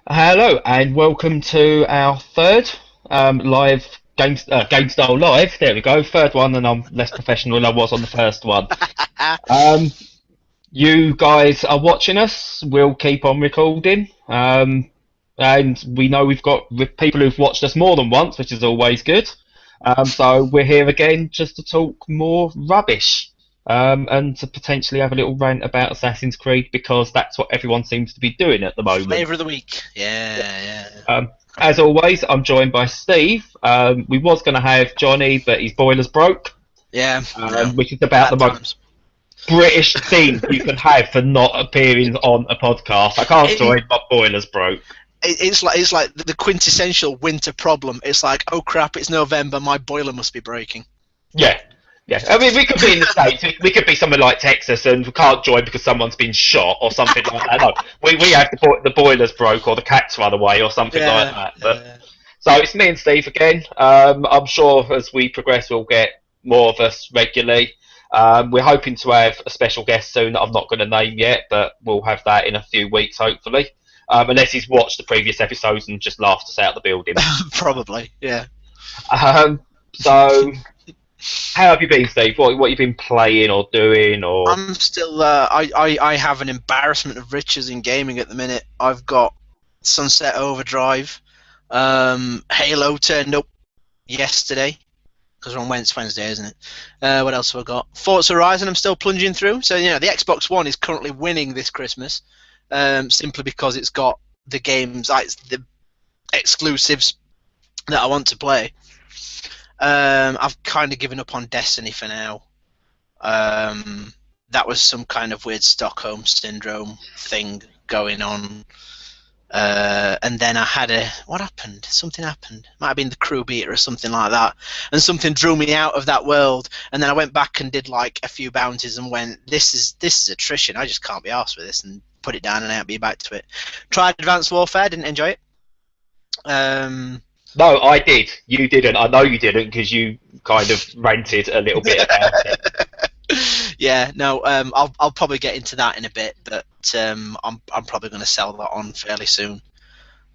Hello and welcome to our third live Gamestyle live. There we go, third one, and I'm less professional than I was on the first one. Um, you guys are watching us. We'll keep on recording, and we know we've got people who've watched us more than once, which is always good. So we're here again just to talk more rubbish. And to potentially have a little rant about Assassin's Creed because that's what everyone seems to be doing at the moment. Flavor of the week. Yeah. Um, as always, I'm joined by Steve. We was going to have Johnny, but his boiler's broke, Yeah, no. which is about the Bad most times. British thing you can have for not appearing on a podcast. I can't It, join, my boiler's broke. it's like the quintessential winter problem. It's like, oh crap, it's November, my boiler must be breaking. Yeah, yeah. I mean, we could be in the States. We could be somewhere like Texas, and we can't join because someone's been shot or something like that. No, we have the boiler's broke or the cat's run away or something like Yeah, that. But yeah. so it's me and Steve again. I'm sure as we progress, we'll get more of us regularly. We're hoping to have a special guest soon that I'm not going to name yet, but we'll have that in a few weeks, hopefully. Unless he's watched the previous episodes and just laughed us out of the building. Probably, yeah. Um, so, how have you been, Steve? What you been playing or doing? Or I'm still, I have an embarrassment of riches in gaming at the minute. I've got Sunset Overdrive. Halo turned up yesterday. Because we're on Wednesday, isn't it? What else have I got? Forza Horizon I'm still plunging through. So, the Xbox One is currently winning this Christmas, simply because it's got the games, like the exclusives that I want to play. I've kind of given up on Destiny for now. That was some kind of weird Stockholm Syndrome thing going on. And then I had what happened? Something happened. Might have been the crew beater or something like that. And something drew me out of that world. And then I went back and did like a few bounties and went, this is attrition. I just can't be arsed with this, and put it down and I ain't be back to it. Tried Advanced Warfare, didn't enjoy it. no, I did. You didn't. I know you didn't because you kind of ranted a little bit about it. Yeah, no. I'll probably get into that in a bit, but I'm probably going to sell that on fairly soon.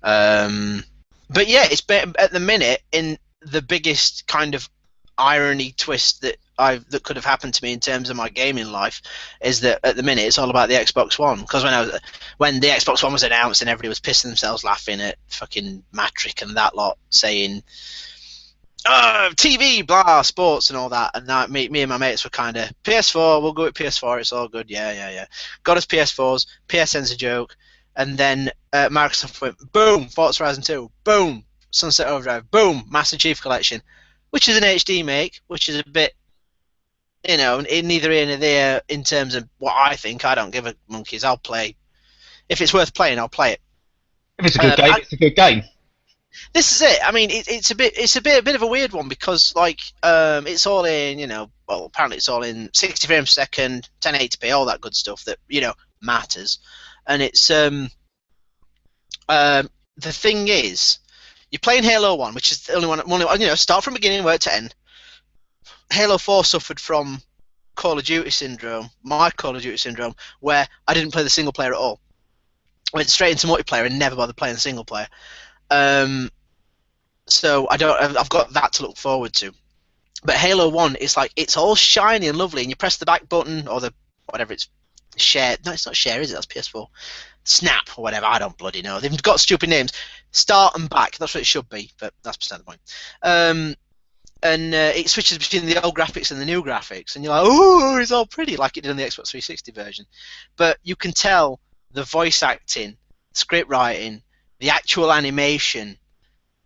But yeah, it's been, at the minute, in the biggest kind of irony twist that could have happened to me in terms of my gaming life is that at the minute it's all about the Xbox One. Because when the Xbox One was announced and everybody was pissing themselves laughing at fucking Matrick and that lot saying, TV, blah, sports and all that, and that me and my mates were kind of PS4. We'll go with PS4. It's all good. Yeah. Got us PS4s. PSN's a joke, and then Microsoft went boom, Forza Horizon 2, boom, Sunset Overdrive, boom, Master Chief Collection, which is an HD make, which is a bit, neither here nor there in terms of what I think. I don't give a monkeys. I'll play if it's worth playing. I'll play it. If it's a good game, it's a good game. This is it. I mean, it's a bit of a weird one because it's all in, well, apparently it's all in 60 frames per second, 1080p, all that good stuff that matters. And it's the thing is, you're playing Halo 1, which is the only one, start from beginning, work to end. Halo 4 suffered from Call of Duty syndrome, my Call of Duty syndrome, where I didn't play the single player at all. I went straight into multiplayer and never bothered playing the single player. So I've got that to look forward to. But Halo 1 is like, it's all shiny and lovely, and you press the back button or the whatever it's share. No, it's not share, is it? That's PS4. Snap or whatever. I don't bloody know. They've got stupid names. Start and back. That's what it should be, but that's beside the point. And it switches between the old graphics and the new graphics, and you're like, oh, it's all pretty, like it did on the Xbox 360 version. But you can tell the voice acting, script writing, the actual animation,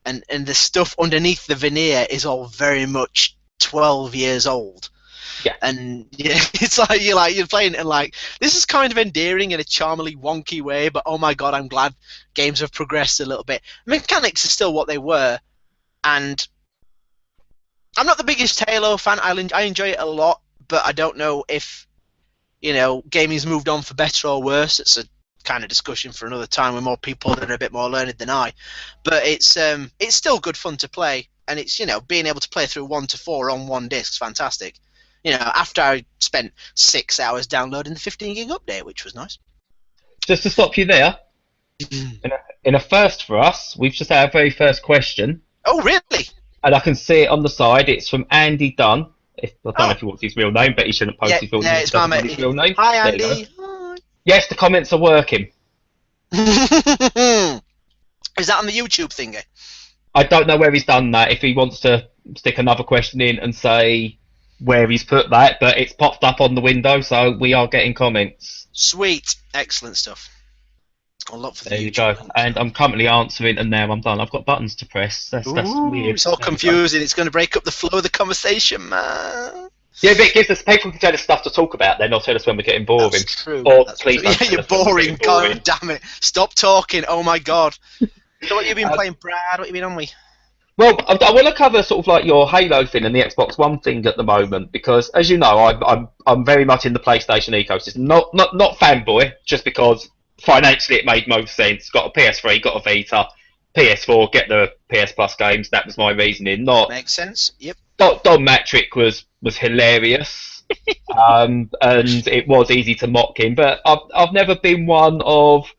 and the stuff underneath the veneer is all very much 12 years old. Yeah. And yeah, it's like you're playing it and like, this is kind of endearing in a charmingly wonky way, but oh my god, I'm glad games have progressed a little bit. Mechanics are still what they were, and I'm not the biggest Halo fan. I enjoy it a lot, but I don't know if gaming's moved on for better or worse. It's a kind of discussion for another time with more people that are a bit more learned than I. But it's still good fun to play, and it's being able to play through 1 to 4 on one disc is fantastic. After I spent 6 hours downloading the 15 gig update, which was nice. Just to stop you there, in a first for us, we've just had our very first question, Oh, really? and I can see it on the side. It's from Andy Dunn. I don't know Oh, if he wants his real name, but he shouldn't post yeah, his real yeah, name. He it's my doesn't want his mate. real name. Hi, There you go. Andy. Hi. Yes, the comments are working. Is that on the YouTube thingy? I don't know where he's done that. If he wants to stick another question in and say where he's put that, but it's popped up on the window, so we are getting comments. Sweet. Excellent stuff. I'll look for the There you YouTube go. one. And I'm currently answering, and now I'm done. I've got buttons to press. That's Ooh, weird. it's all There we go. confusing. It's going to break up the flow of the conversation, man. Yeah, but it gives us people can tell us stuff to talk about. Then they'll tell us when we're getting boring. That's true. Or That's please true. don't Yeah, tell you're us when we're boring. getting boring. God damn it. Stop talking. Oh my god. So what you been playing, Brad? What you been on with? Well, I want to cover sort of like your Halo thing and the Xbox One thing at the moment because, as you know, I'm very much in the PlayStation ecosystem. Not fanboy, just because financially it made most sense. Got a PS3, got a Vita, PS4, get the PS Plus games. That was my reasoning. Not Makes sense. Yep. Don Matrick was hilarious, and it was easy to mock him. But I've never been one of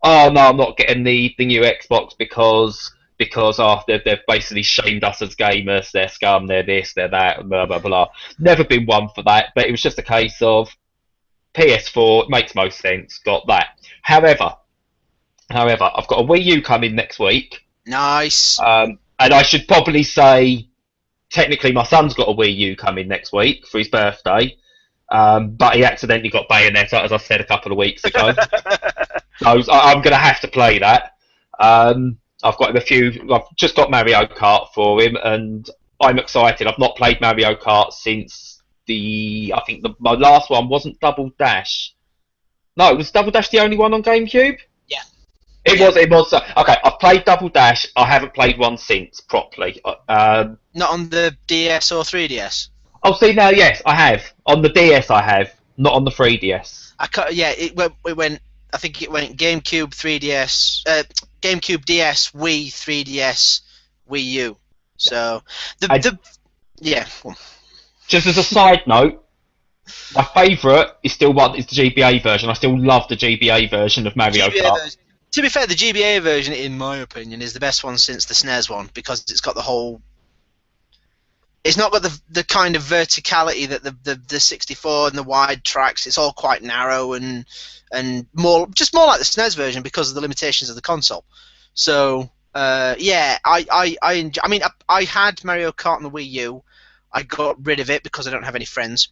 oh no, I'm not getting the new Xbox because they've basically shamed us as gamers. They're scum. They're this. They're that. Blah blah blah. Never been one for that. But it was just a case of PS4 makes most sense. Got that. However, I've got a Wii U coming next week, Nice. and I should probably say technically my son's got a Wii U coming next week for his birthday. But he accidentally got Bayonetta, as I said a couple of weeks ago. So I'm going to have to play that. I've got him I've just got Mario Kart for him, and I'm excited. I've not played Mario Kart since I think my last one wasn't Double Dash. No, was Double Dash the only one on GameCube? Yeah. It was. Okay, I've played Double Dash. I haven't played one since properly. Not on the DS or 3DS. Oh, see now, yes, I have on the DS. I have not on the 3DS. Yeah, it went. I think it went GameCube, 3DS, GameCube, DS, Wii, 3DS, Wii U. So yeah. Just as a side note, my favourite is still the GBA version. I still love the GBA version of Mario Kart. To be fair, the GBA version, in my opinion, is the best one since the SNES one because it's got the whole. It's not got the kind of verticality that the 64 and the wide tracks. It's all quite narrow and more like the SNES version because of the limitations of the console. So yeah, I had Mario Kart on the Wii U. I got rid of it because I don't have any friends.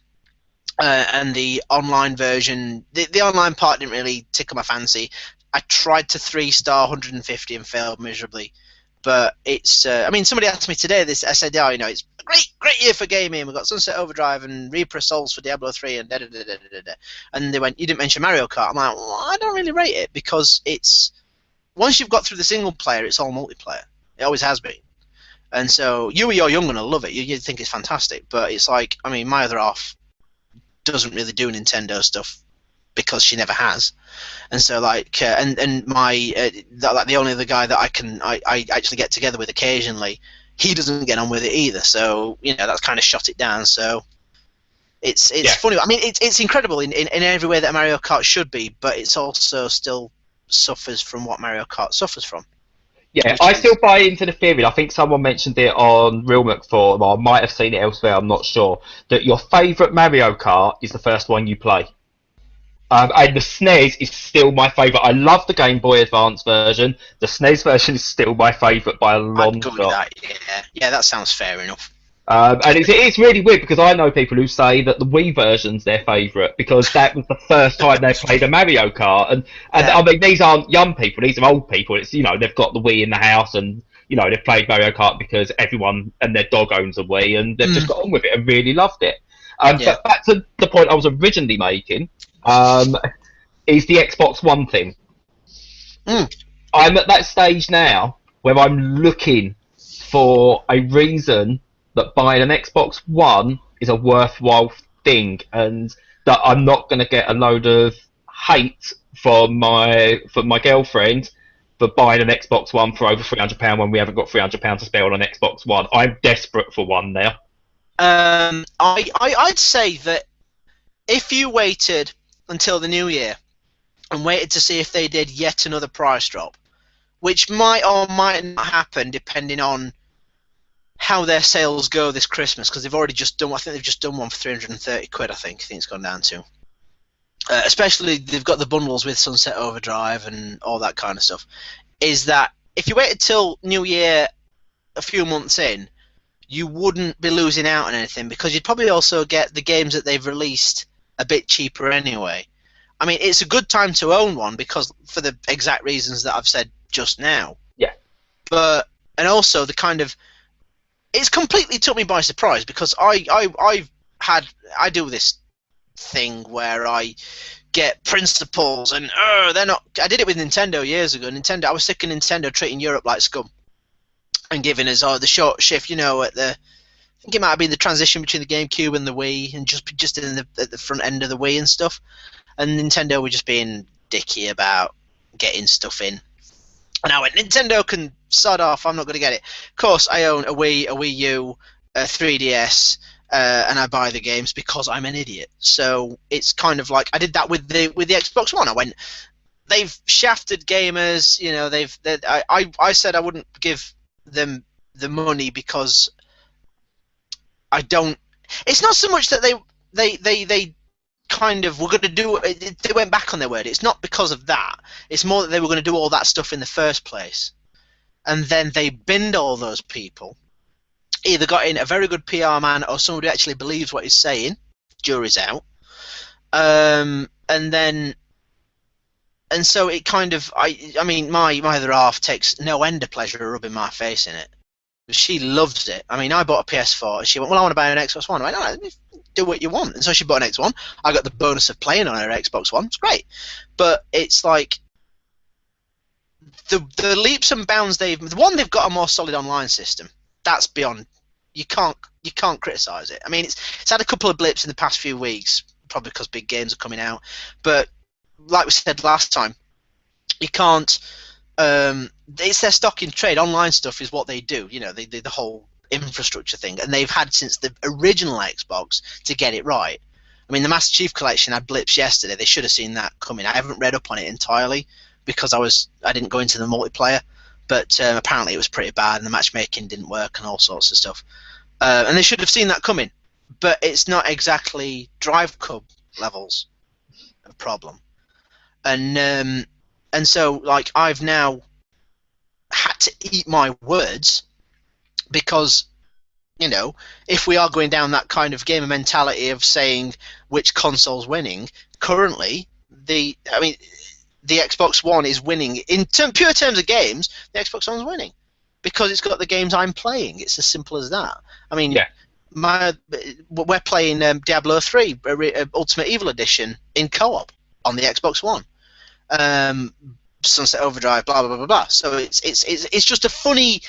And the online version, the online part didn't really tickle my fancy. I tried to 3-star 150 and failed miserably. But it's, somebody asked me today this. I said, it's a great year for gaming. We've got Sunset Overdrive and Reaper of Souls for Diablo 3 and da-da-da-da-da-da. And they went, you didn't mention Mario Kart. I'm like, well, I don't really rate it because once you've got through the single player, it's all multiplayer. It always has been. And so you or young and love it. You think it's fantastic. But it's like, my other half doesn't really do Nintendo stuff because she never has. And so and my the only other guy that I actually get together with occasionally, he doesn't get on with it either. So that's kind of shot it down. So it's funny. It's incredible in every way that Mario Kart should be, but it's also still suffers from what Mario Kart suffers from. Yeah, I still buy into the theory. I think someone mentioned it on Real McForum, or I might have seen it elsewhere. I'm not sure. That your favourite Mario Kart is the first one you play. And the SNES is still my favourite. I love the Game Boy Advance version. The SNES version is still my favourite by a long shot. That, yeah, that sounds fair enough. And it's really weird because I know people who say that the Wii version's their favourite because that was the first time they played a Mario Kart. And these aren't young people; these are old people. It's they've got the Wii in the house and they've played Mario Kart because everyone and their dog owns a Wii and they've just got on with it and really loved it. But back to the point I was originally making. Is the Xbox One thing. I'm at that stage now where I'm looking for a reason that buying an Xbox One is a worthwhile thing and that I'm not going to get a load of hate from my girlfriend for buying an Xbox One for over £300 when we haven't got £300 to spare on an Xbox One. I'm desperate for one now. I'd say that if you waited until the new year and waited to see if they did yet another price drop, which might or might not happen depending on how their sales go this Christmas, because they've already just done. I think they've just done one for 330 quid. I think it's gone down to. Especially they've got the bundles with Sunset Overdrive and all that kind of stuff. Is that if you waited till New Year, a few months in, you wouldn't be losing out on anything, because you'd probably also get the games that they've released a bit cheaper anyway. I mean, it's a good time to own one because for the exact reasons that I've said just now. Yeah. But and also the kind of it's completely took me by surprise, because I do this thing where I get principles and they're not. I did it with Nintendo years ago. I was sick of Nintendo treating Europe like scum and giving us the short shift, at the. I think it might have been the transition between the GameCube and the Wii, and just at the front end of the Wii and stuff. And Nintendo were just being dicky about getting stuff in. And I went, Nintendo can sod off, I'm not going to get it. Of course, I own a Wii, a Wii U, a 3DS, and I buy the games because I'm an idiot. So it's kind of like I did that with the Xbox One. I went, they've shafted gamers. I said I wouldn't give them the money because I don't. It's not so much that they kind of were going to do. They went back on their word. It's not because of that. It's more that they were going to do all that stuff in the first place, and then they binned all those people. Either got in a very good PR man or somebody who actually believes what he's saying. Jury's out. And so it kind of. I mean, my other half takes no end of pleasure rubbing my face in it. She loves it. I mean, I bought a PS4 and she went, well, I want to buy an Xbox One. I went, no, do what you want. And so she bought an X1. I got the bonus of playing on her Xbox One. It's great. But it's like the leaps and bounds they've got a more solid online system. That's beyond. You can't criticize it. I mean, it's had a couple of blips in the past few weeks, probably because big games are coming out. But like we said last time, you can't. It's their stock in trade. Online stuff is what they do. The whole infrastructure thing, and they've had since the original Xbox to get it right. I mean, the Master Chief Collection had blips yesterday. They should have seen that coming. I haven't read up on it entirely because I didn't go into the multiplayer, but apparently it was pretty bad and the matchmaking didn't work and all sorts of stuff. And they should have seen that coming, but it's not exactly Drive Club levels of problem. And so like I've now had to eat my words. Because, if we are going down that kind of gamer mentality of saying which console's winning, currently the Xbox One is winning in pure terms of games. The Xbox One's winning because it's got the games I'm playing. It's as simple as that. I mean, yeah. We're playing Diablo 3 Ultimate Evil Edition in co-op on the Xbox One. Sunset Overdrive, blah blah blah blah. So it's just a funny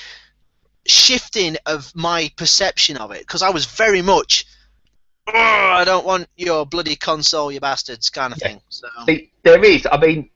shifting of my perception of it, because I was very much I don't want your bloody console, you bastards, kind of thing. So See, there is. I mean,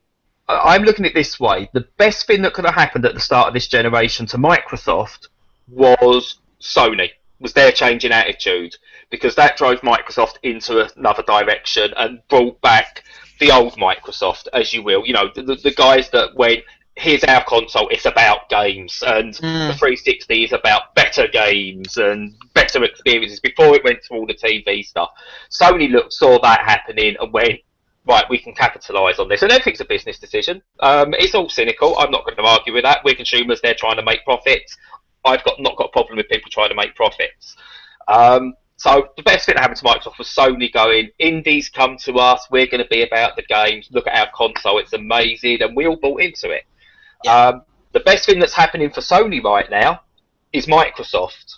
I'm looking at it this way. The best thing that could have happened at the start of this generation to Microsoft was Sony, was their change in attitude, because that drove Microsoft into another direction and brought back the old Microsoft, as you will. The guys that went, here's our console, it's about games, and the 360 is about better games and better experiences before it went to all the TV stuff. Sony saw that happening and went, right, we can capitalise on this. And everything's a business decision. It's all cynical. I'm not going to argue with that. We're consumers, they're trying to make profits. I've not got a problem with people trying to make profits. So the best thing that happened to Microsoft was Sony going, indies come to us, we're going to be about the games, look at our console, it's amazing, and we all bought into it. Yeah. The best thing that's happening for Sony right now is Microsoft.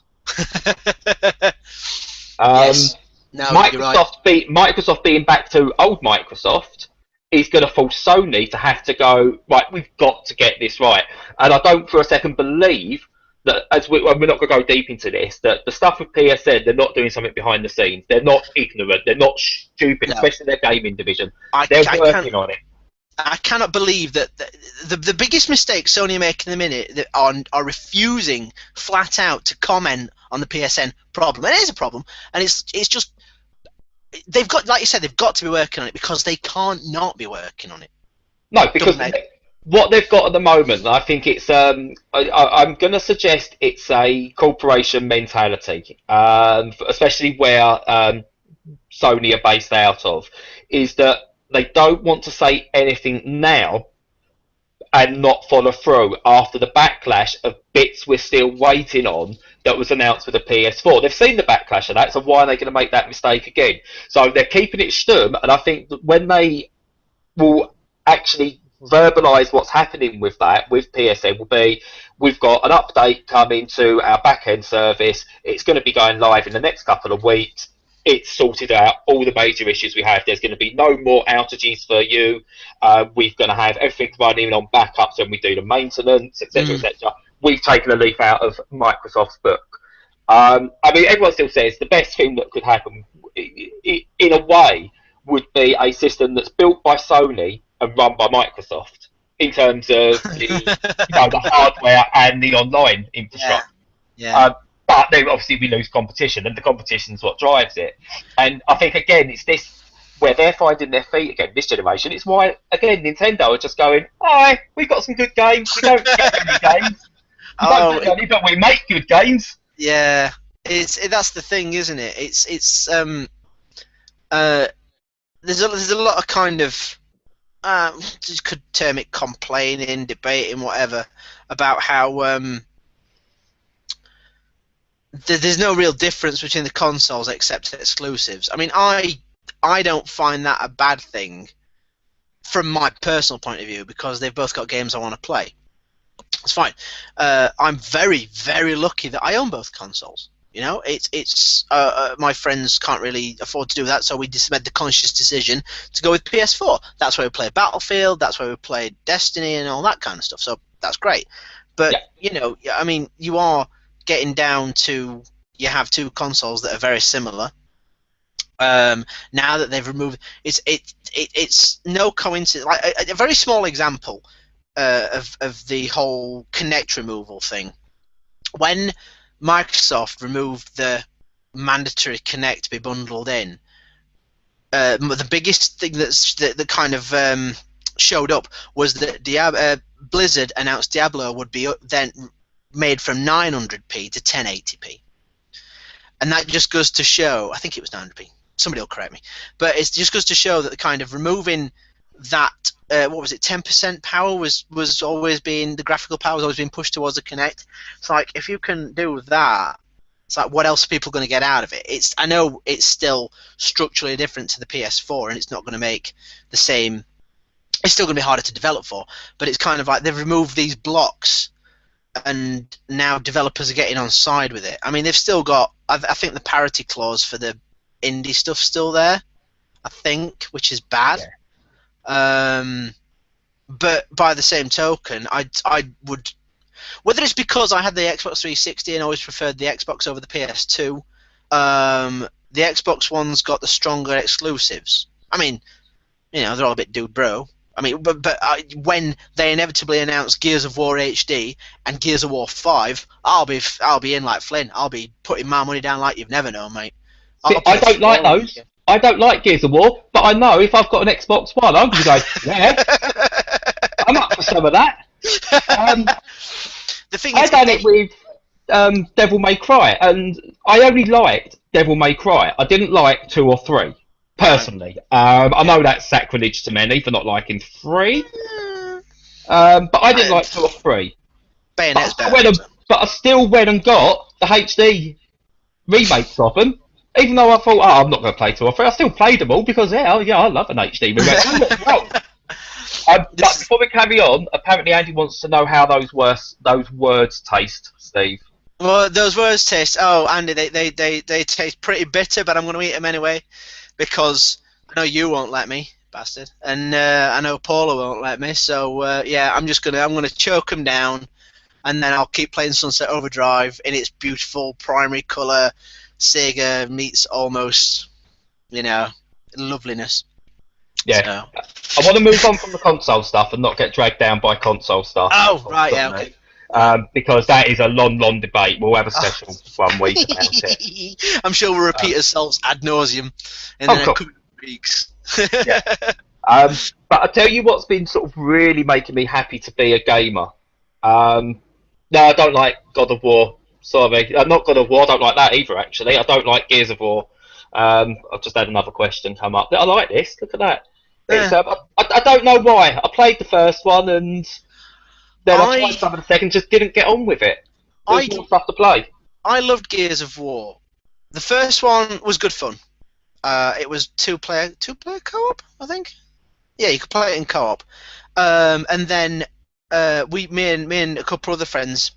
Yes. No, Microsoft being back to old Microsoft is going to force Sony to have to go, right, we've got to get this right. And I don't for a second believe that, we're not going to go deep into this, that the stuff with PSN, they're not doing something behind the scenes. They're not ignorant. They're not stupid, especially their gaming division. They're working on it. I cannot believe that the biggest mistake Sony are making in the minute are refusing flat out to comment on the PSN problem. And it is a problem, and it's just they've got, like you said, they've got to be working on it because they can't not be working on it. No, because what they've got at the moment, I think it's I'm going to suggest it's a corporation mentality, especially where Sony are based out of, is that they don't want to say anything now and not follow through after the backlash of bits we're still waiting on that was announced with the PS4. They've seen the backlash of that, so why are they going to make that mistake again? So they're keeping it stum, and I think that when they will actually verbalise what's happening with that, with PSN, will be we've got an update coming to our back end service. It's going to be going live in the next couple of weeks. It's sorted out all the major issues we have. There's going to be no more outages for you. We're going to have everything running on backups when we do the maintenance, etc., etc. We've taken a leaf out of Microsoft's book. I mean, everyone still says the best thing that could happen, in a way, would be a system that's built by Sony and run by Microsoft in terms of the hardware and the online infrastructure. Yeah. But then obviously we lose competition, and the competition is what drives it. And I think again, it's this where they're finding their feet again this generation. It's why again Nintendo are just going, "Hi, we've got some good games. We don't get any games. We don't get any, but we make good games." Yeah, that's the thing, isn't it? There's a lot of kind of you could term it complaining, debating, whatever, about how there's no real difference between the consoles except exclusives. I mean, I don't find that a bad thing from my personal point of view because they've both got games I want to play. It's fine. I'm very, very lucky that I own both consoles. You know, it's my friends can't really afford to do that, so we just made the conscious decision to go with PS4. That's where we play Battlefield, that's where we play Destiny and all that kind of stuff. So that's great. But you know, I mean, you are getting down to you have two consoles that are very similar. Now that they've removed it's no coincidence. Like a very small example of the whole Kinect removal thing. When Microsoft removed the mandatory Kinect to be bundled in, the biggest thing that kind of showed up was that Blizzard announced Diablo would be then made from 900p to 1080p, and that just goes to show. I think it was 900p. Somebody will correct me, but it just goes to show that the kind of removing that what was it? 10% power was always being the graphical power was always being pushed towards the Kinect. It's like if you can do that, it's like what else are people going to get out of it? I know it's still structurally different to the PS4, and it's not going to make the same. It's still going to be harder to develop for, but it's kind of like they've removed these blocks, and now developers are getting on side with it. I mean, they've still got. I think the parity clause for the indie stuff's still there. I think, which is bad. Yeah. But by the same token, I would, whether it's because I had the Xbox 360 and always preferred the Xbox over the PS2, the Xbox One's got the stronger exclusives. I mean, you know, they're all a bit dude bro. I mean, but when they inevitably announce Gears of War HD and Gears of War 5, I'll be in like Flynn. I'll be putting my money down like you've never known, mate. See, I don't like those. I don't like Gears of War, but I know if I've got an Xbox One, I'm going to go, yeah, I'm up for some of that. The thing is, I done it with Devil May Cry, and I only liked Devil May Cry. I didn't like 2 or 3, personally. I know that's sacrilege to many for not liking 3, but I didn't like 2 or 3. Bayonet's but I still went and got the HD remakes of them. Even though I thought, I'm not going to play 2 or 3, I still played them all because, I love an HD remake. But before we carry on, apparently Andy wants to know how those words taste, Steve. Well, those words taste. Oh, Andy, they taste pretty bitter, but I'm going to eat them anyway because I know you won't let me, bastard, and I know Paula won't let me. So I'm gonna choke them down, and then I'll keep playing Sunset Overdrive in its beautiful primary color. Sega meets almost, loveliness. Yeah. So. I want to move on from the console stuff and not get dragged down by console stuff. Oh, right, yeah, okay. Because that is a long debate. We'll have a special 1 week about it. I'm sure we'll repeat ourselves ad nauseum in the next couple of weeks. Yeah. But I tell you what's been sort of really making me happy to be a gamer. No, I don't like God of War. Sorry, not God of War. I don't like that either. Actually, I don't like Gears of War. I've just had another question come up. I like this. Look at that. It's, Eh, I don't know why. I played the first one and then I tried I some of the second, just didn't get on with it. There's I more stuff to play. I loved Gears of War. The first one was good fun. It was two player co-op, I think. Yeah, you could play it in co-op. And then me and a couple other friends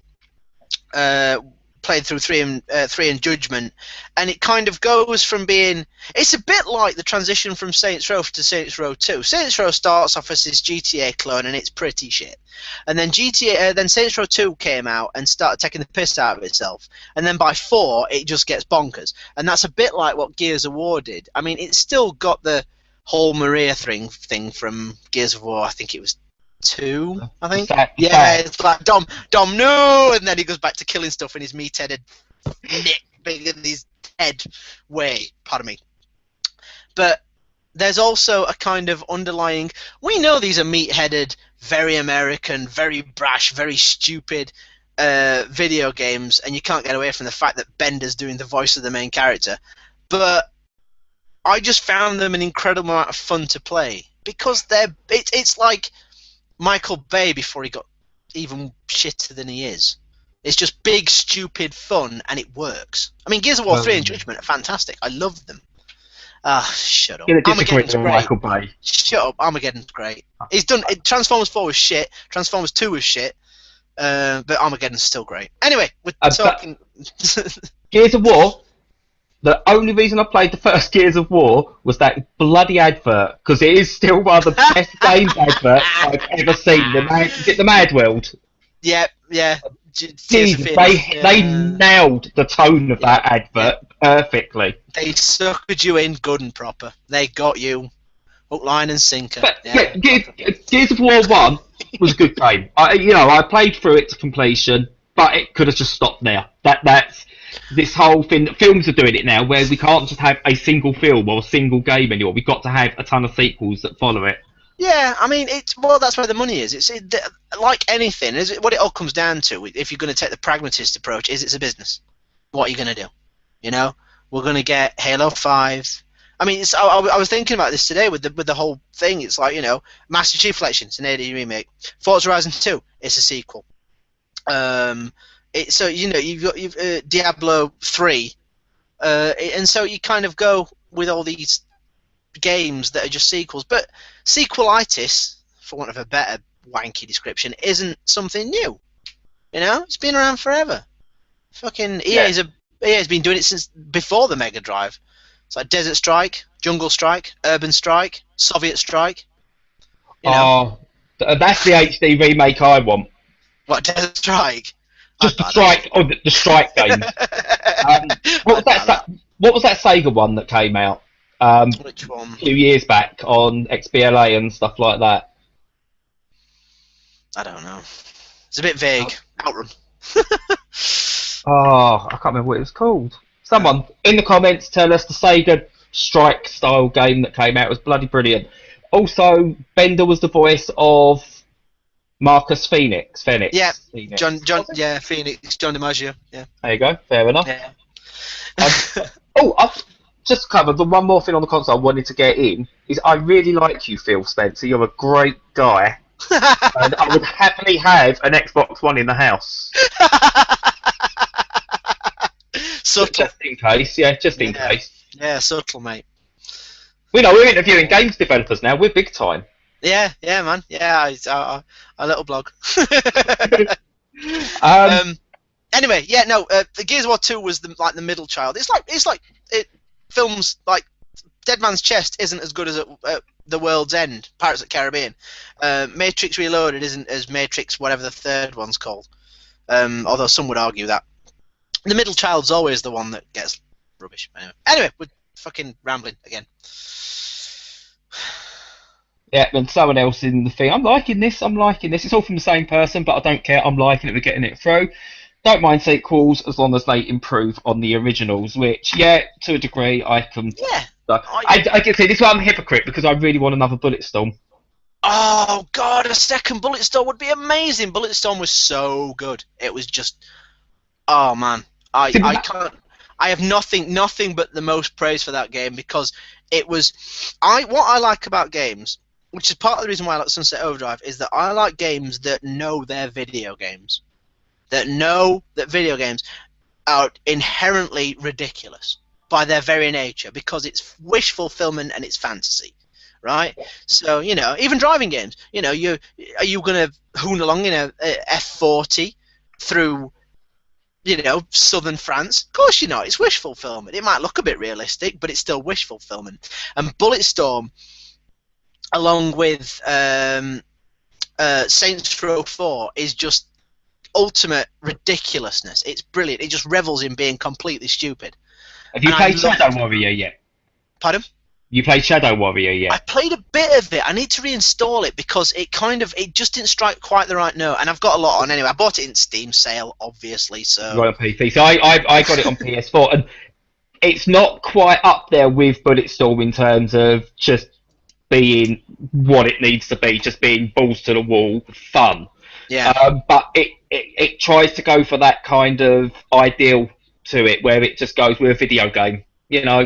uh, played through three and Judgment, and it kind of goes from being. It's a bit like the transition from Saints Row to Saints Row 2. Saints Row starts off as this GTA clone, and it's pretty shit. And then then Saints Row 2 came out and started taking the piss out of itself. And then by 4, it just gets bonkers. And that's a bit like what Gears of War did. I mean, it's still got the whole Maria thing from Gears of War. I think it was 2. I think. Yeah, it's like Dom, no, and then he goes back to killing stuff in his meat-headed, Nick bigger than his head way. Pardon me. But there's also a kind of underlying. We know these are meat-headed, very American, very brash, very stupid video games, and you can't get away from the fact that Bender's doing the voice of the main character. But I just found them an incredible amount of fun to play because it's like Michael Bay before he got even shitter than he is. It's just big, stupid fun, and it works. I mean, Gears of War 3 and Judgment are fantastic. I love them. Shut up. Armageddon's great. Michael Bay. Shut up. Armageddon's great. He's done. Transformers 4 was shit. Transformers 2 was shit. But Armageddon's still great. Anyway, we're talking. Gears of War. The only reason I played the first Gears of War was that bloody advert, because it is still one of the best games adverts I've ever seen. Is it the Mad World? Yeah. Jesus, they nailed the tone of that advert perfectly. They suckered you in good and proper. They got you hook, line, and sinker. But Gears of War 1 was a good game. I played through it to completion, but it could have just stopped there. That's this whole thing that films are doing it now, where we can't just have a single film or a single game anymore. We've got to have a ton of sequels that follow it. Yeah, I mean, that's where the money is. Like anything. What it all comes down to, if you're going to take the pragmatist approach, is it's a business. What are you going to do? You know, we're going to get Halo 5. I mean, I was thinking about this today with the whole thing. It's like, Master Chief Collection, it's an AD remake. Forza Horizon 2, it's a sequel. You've got Diablo 3, and so you kind of go with all these games that are just sequels. But sequelitis, for want of a better wanky description, isn't something new. It's been around forever. Fucking EA's been doing it since before the Mega Drive. It's like Desert Strike, Jungle Strike, Urban Strike, Soviet Strike. Oh, that's the HD remake I want. What, Desert Strike? Just the Strike, the Strike games. What was that Sega one that came out? Which one? A few years back on XBLA and stuff like that. I don't know. It's a bit vague. Outrun. I can't remember what it was called. Someone in the comments tell us the Sega Strike style game that came out was bloody brilliant. Also, Bender was the voice of Marcus Phoenix. Yeah, Phoenix. Phoenix, John DiMaggio. Yeah. There you go. Fair enough. Yeah. I've just covered the one more thing on the console I wanted to get in is I really like you, Phil Spencer. You're a great guy, and I would happily have an Xbox One in the house. Subtle. Just in case, just in case. Yeah, subtle, mate. We're interviewing games developers now. We're big time. Yeah, man. Yeah, a little blog. Anyway, the Gears of War 2 was the middle child. It's like films like Dead Man's Chest isn't as good as The World's End, Pirates of the Caribbean. Matrix Reloaded isn't as Matrix whatever the third one's called. Although some would argue that the middle child's always the one that gets rubbish. Anyway, we're fucking rambling again. Yeah, and someone else in the thing. I'm liking this. It's all from the same person, but I don't care. I'm liking it. We're getting it through. Don't mind sequels as long as they improve on the originals, which, to a degree, I can So, I can see this is why I'm a hypocrite, because I really want another Bulletstorm. Oh god, a second Bulletstorm would be amazing. Bulletstorm was so good. It was just, oh man, I can't. I have nothing but the most praise for that game, because it was. What I like about games, which is part of the reason why I like Sunset Overdrive, is that I like games that know they're video games, that know that video games are inherently ridiculous by their very nature, because it's wish fulfillment and it's fantasy, right? So even driving games, are you gonna hoon along in a F40 through southern France? Of course you're not. It's wish fulfillment. It might look a bit realistic, but it's still wish fulfillment. And Bulletstorm, along with Saints Row 4, is just ultimate ridiculousness. It's brilliant. It just revels in being completely stupid. Have you played Shadow Warrior yet? Pardon? You played Shadow Warrior yet? I played a bit of it. I need to reinstall it, because it just didn't strike quite the right note. And I've got a lot on anyway. I bought it in Steam sale, obviously. So you got it on PC. So I got it on PS4, and it's not quite up there with Bulletstorm in terms of just being what it needs to be, just being balls to the wall, fun. yeah. But it tries to go for that kind of ideal to it, where it just goes with a video game. Yeah.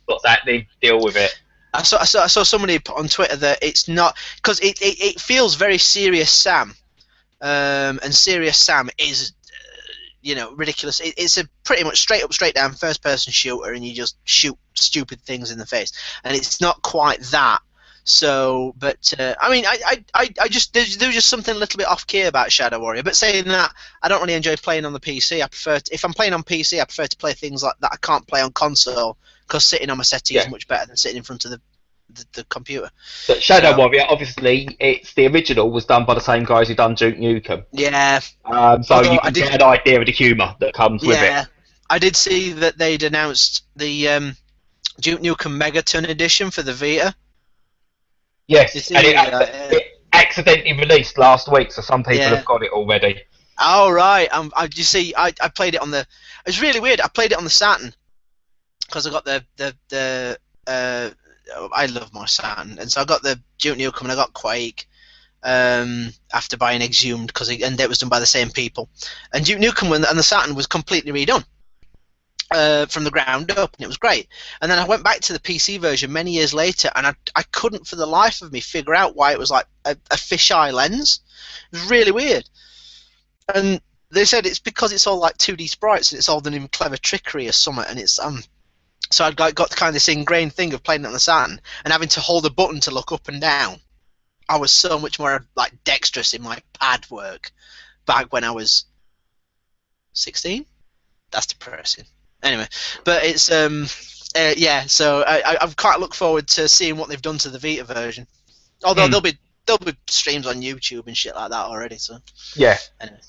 Got that, they deal with it. I saw somebody put on Twitter that it's not, because it feels very Serious Sam, and Serious Sam is ridiculous. It's a pretty much straight down first person shooter, and you just shoot stupid things in the face, and it's not quite that. So, but I mean, I just there's just something a little bit off key about Shadow Warrior. But saying that, I don't really enjoy playing on the PC. I prefer if I'm playing on PC, I prefer to play things like that I can't play on console, because sitting on my settee is much better than sitting in front of the computer. But Shadow Warrior, obviously, it's the original was done by the same guys who done Duke Nukem. Yeah. So you can get an idea of the humour that comes with it. Yeah, I did see that they'd announced the Duke Nukem Megaton edition for the Vita. Yes, and it accidentally released last week, so some people have got it already. Oh right, you see, I played it on the. It's really weird. I played it on the Saturn, because I got the I love my Saturn, and so I got the Duke Nukem and I got Quake. After buying Exhumed, and it was done by the same people, and Duke Nukem and the Saturn was completely redone from the ground up, and it was great. And then I went back to the PC version many years later, and I couldn't for the life of me figure out why it was like a fisheye lens. It was really weird, and they said it's because it's all like 2D sprites, and it's all done in clever trickery or something, and it's so I'd got kind of this ingrained thing of playing it on the Saturn and having to hold a button to look up and down. I was so much more like dexterous in my pad work back when I was 16. That's depressing. Anyway, but it's yeah. So I've quite look forward to seeing what they've done to the Vita version. Although there'll be streams on YouTube and shit like that already. So yeah. Anyway.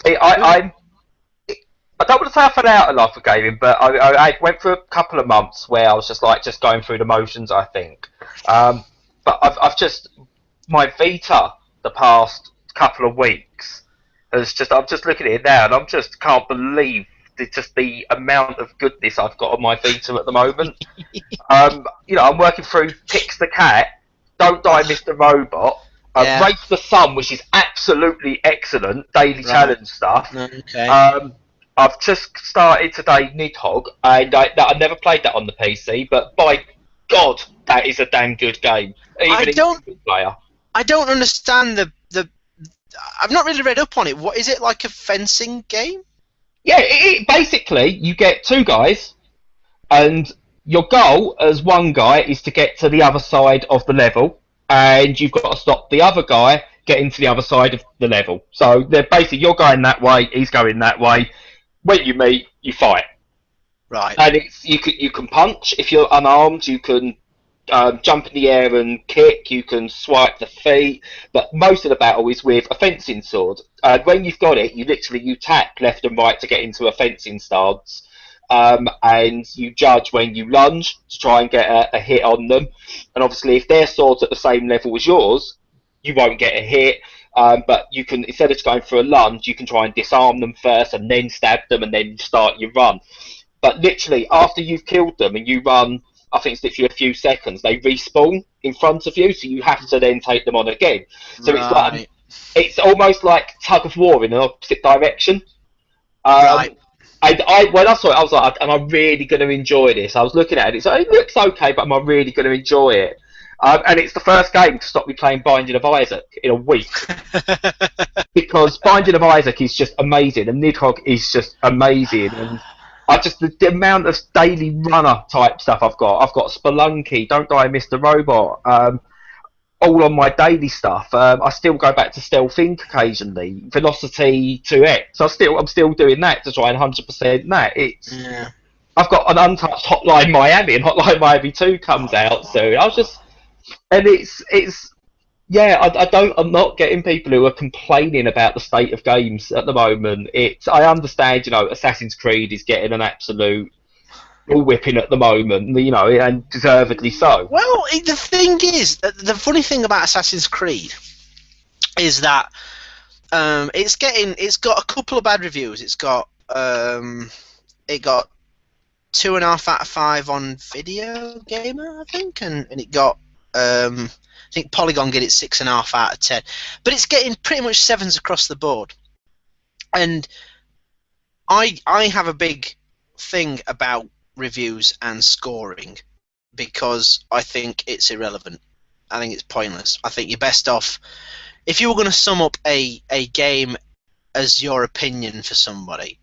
I don't want to say I fell out a lot for gaming, but I went through a couple of months where I was just going through the motions, I think. But I've just my Vita the past couple of weeks has I'm just looking at it now and I'm just can't believe the amount of goodness I've got on my Vita at the moment. I'm working through Pix the Cat, Don't Die Mr. Robot, Race the Sun, which is absolutely excellent, daily challenge stuff. Okay. I've just started today Nidhogg, and I never played that on the PC, but by God, that is a damn good game. Even player. I don't understand the. I've not really read up on it. What is it, like a fencing game? Yeah, basically you get two guys, and your goal as one guy is to get to the other side of the level, and you've got to stop the other guy getting to the other side of the level. So they're basically you're going that way, he's going that way. When you meet, you fight. Right. And you can punch if you're unarmed. You can jump in the air and kick. You can swipe the feet. But most of the battle is with a fencing sword. When you've got it, you tap left and right to get into a fencing stance. And you judge when you lunge to try and get a hit on them. And obviously, if their sword's at the same level as yours, you won't get a hit. But you can, instead of going for a lunge, you can try and disarm them first and then stab them and then start your run. But literally, after you've killed them and you run I think it's literally a few seconds, they respawn in front of you, so you have to then take them on again. So it's like Right. it's almost like tug of war in an opposite direction. Right. When I saw it, I was like, am I really going to enjoy this? I was looking at it, so it looks okay, but am I really going to enjoy it? And it's the first game to stop me playing Binding of Isaac in a week, because Binding of Isaac is just amazing, and Nidhogg is just amazing, and I just the amount of daily runner type stuff I've got Spelunky, Don't Die, Mr. Robot, all on my daily stuff. I still go back to Stealth Inc. occasionally, Velocity 2X. I'm still doing that to try and 100% that. Yeah. I've got an untouched Hotline Miami, and Hotline Miami 2 comes out soon. And it's yeah, I'm not getting people who are complaining about the state of games at the moment. I understand, Assassin's Creed is getting an absolute whipping at the moment, and deservedly so. Well, the thing is, the funny thing about Assassin's Creed is that it's got a couple of bad reviews. It got 2.5 out of 5 on Video Gamer, I think, and it got I think Polygon get it 6.5 out of 10. But it's getting pretty much 7s across the board. And I have a big thing about reviews and scoring because I think it's irrelevant. I think it's pointless. I think you're best off if you were going to sum up a game as your opinion for somebody,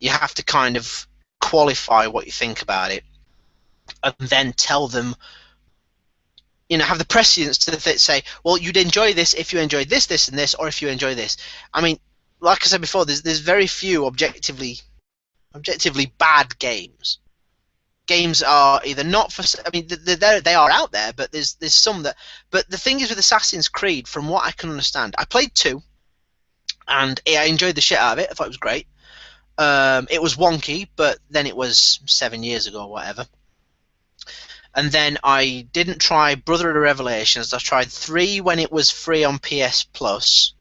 you have to kind of qualify what you think about it and then tell them, have the precedence to say, well, you'd enjoy this if you enjoyed this, this, and this, or if you enjoy this. I mean, like I said before, there's very few objectively bad games. Games are either not for. I mean, they are out there, but there's some that. But the thing is with Assassin's Creed, from what I can understand, I played 2, and I enjoyed the shit out of it. I thought it was great. It was wonky, but then it was 7 years ago or whatever. And then I didn't try Brother of the Revelations. I tried 3 when it was free on PS Plus,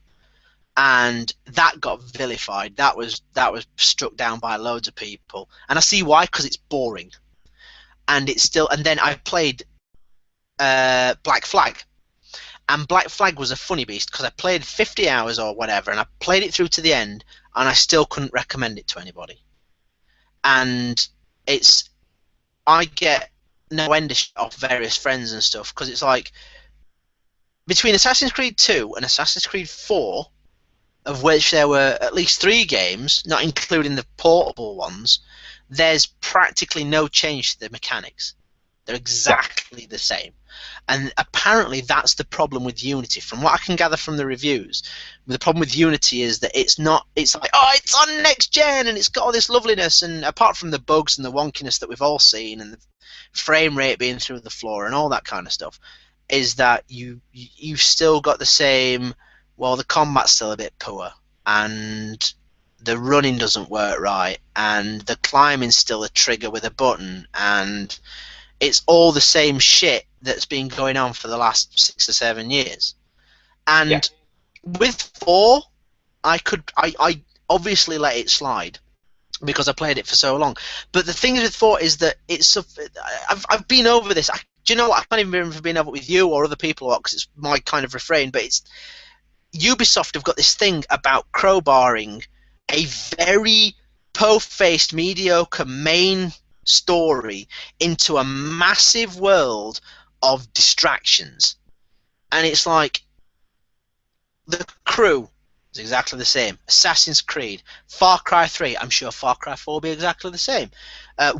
and that got vilified. That was struck down by loads of people, and I see why, because it's boring. And it's still. And then I played Black Flag, and Black Flag was a funny beast because I played 50 hours or whatever, and I played it through to the end, and I still couldn't recommend it to anybody. And I get no end of shit off various friends and stuff because it's like between Assassin's Creed 2 and Assassin's Creed 4, of which there were at least 3 games, not including the portable ones, there's practically no change to the mechanics. They're exactly the same. And apparently that's the problem with Unity. From what I can gather from the reviews, the problem with Unity is that it's like, oh, it's on next gen and it's got all this loveliness, and apart from the bugs and the wonkiness that we've all seen and the frame rate being through the floor and all that kind of stuff, is that you've still got the same, well, the combat's still a bit poor, and the running doesn't work right, and the climbing's still a trigger with a button, and it's all the same shit that's been going on for the last 6 or 7 years. And with 4, I obviously let it slide because I played it for so long. But the thing with 4 is that I've been over this. Do you know what? I can't even remember being over it with you or other people, because it's my kind of refrain. But it's Ubisoft have got this thing about crowbarring a very po-faced, mediocre main story into a massive world of distractions. And it's like the crew is exactly the same. Assassin's Creed, Far Cry 3, I'm sure Far Cry 4 will be exactly the same.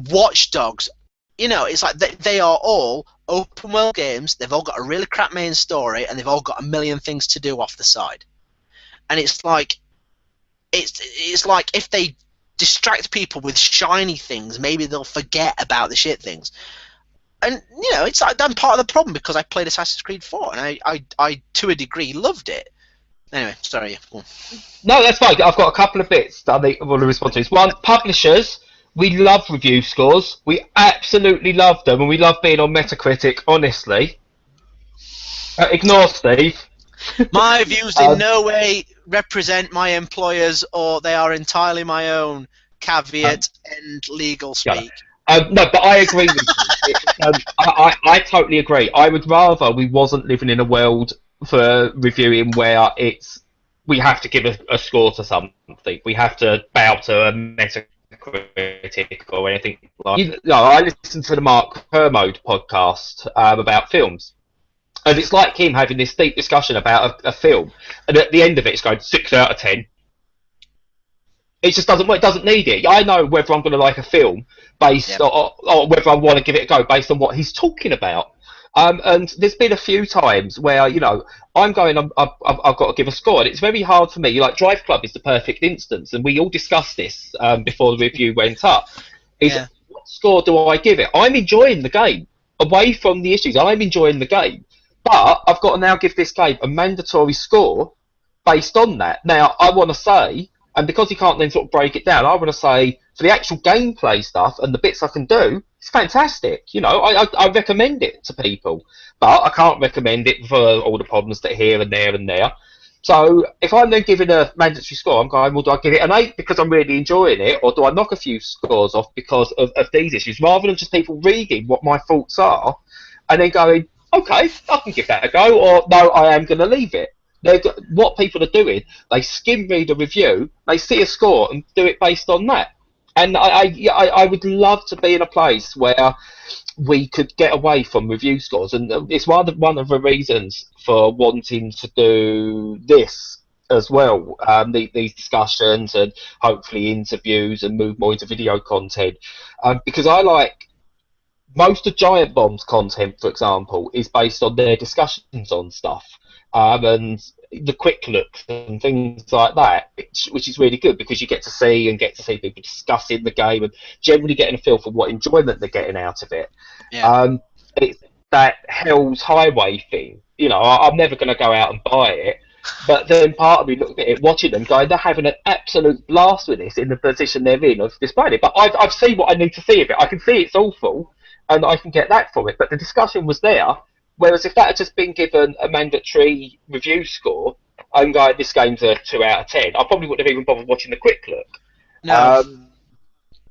Watch Dogs, it's like they are all open world games. They've all got a really crap main story, and they've all got a million things to do off the side. And it's like if they distract people with shiny things, maybe they'll forget about the shit things. And it's like I'm part of the problem because I played Assassin's Creed 4 and I to a degree loved it. Anyway, sorry. No, that's fine. I've got a couple of bits that I want to respond to. One, publishers. We love review scores. We absolutely love them, and we love being on Metacritic. Honestly, ignore Steve. My views in no way represent my employers, or they are entirely my own. Caveat and legal speak. No, but I agree with you. I totally agree. I would rather we wasn't living in a world for reviewing where we have to give a score to something. We have to bow to a Metacritic or anything like. I listened to the Mark Kermode podcast about films, and it's like him having this deep discussion about a film, and at the end of it, it's going 6 out of 10. It just doesn't work. It doesn't need it. I know whether I'm going to like a film based Yep. or whether I want to give it a go based on what he's talking about. And there's been a few times where I'm going. I've got to give a score, and it's very hard for me. Like Drive Club is the perfect instance, and we all discussed this before the review went up. Is Yeah. what score do I give it? I'm enjoying the game. Away from the issues, I'm enjoying the game, but I've got to now give this game a mandatory score based on that. Now I want to say. And because you can't then sort of break it down, I want to say for the actual gameplay stuff and the bits I can do, it's fantastic. I recommend it to people, but I can't recommend it for all the problems that are here and there and there. So if I'm then giving a mandatory score, I'm going, well, do I give it an 8 because I'm really enjoying it, or do I knock a few scores off because of these issues, rather than just people reading what my thoughts are and then going, okay, I can give that a go, or no, I am going to leave it. What people are doing, they skim read a review, they see a score and do it based on that. And I would love to be in a place where we could get away from review scores, and it's one of the reasons for wanting to do this as well. These discussions and hopefully interviews and move more into video content, because I like most of Giant Bomb's content, for example, is based on their discussions on stuff. And the quick looks and things like that, which is really good because you get to see people discussing the game and generally getting a feel for what enjoyment they're getting out of it. Yeah. It's that Hell's Highway thing. I'm never going to go out and buy it, but then part of me looked at it, watching them going, they're having an absolute blast with this in the position they're in of displaying it. But I've seen what I need to see of it. I can see it's awful, and I can get that from it. But the discussion was there. Whereas if that had just been given a mandatory review score, I'm going, this game's a 2 out of 10. I probably wouldn't have even bothered watching the quick look. No.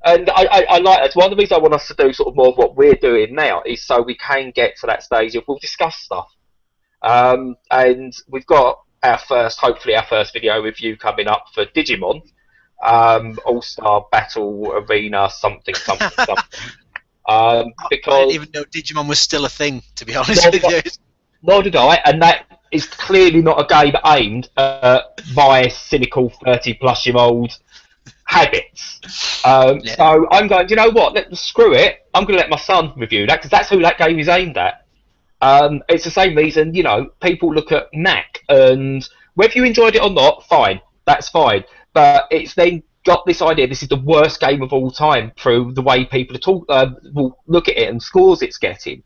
And I like that. One of the reasons I want us to do sort of more of what we're doing now is so we can get to that stage of we'll discuss stuff. And we've got hopefully our first video review coming up for Digimon, All-Star Battle Arena something. I Because didn't even know Digimon was still a thing, to be honest with you. nor did I, and that is clearly not a game aimed at my cynical 30-plus-year-old habits. Yeah. So I'm going, you know what, screw it, I'm going to let my son review that, because that's who that game is aimed at. It's the same reason, people look at Knack, and whether you enjoyed it or not, fine, that's fine. But it's then got this idea this is the worst game of all time through the way people will look at it and scores it's getting.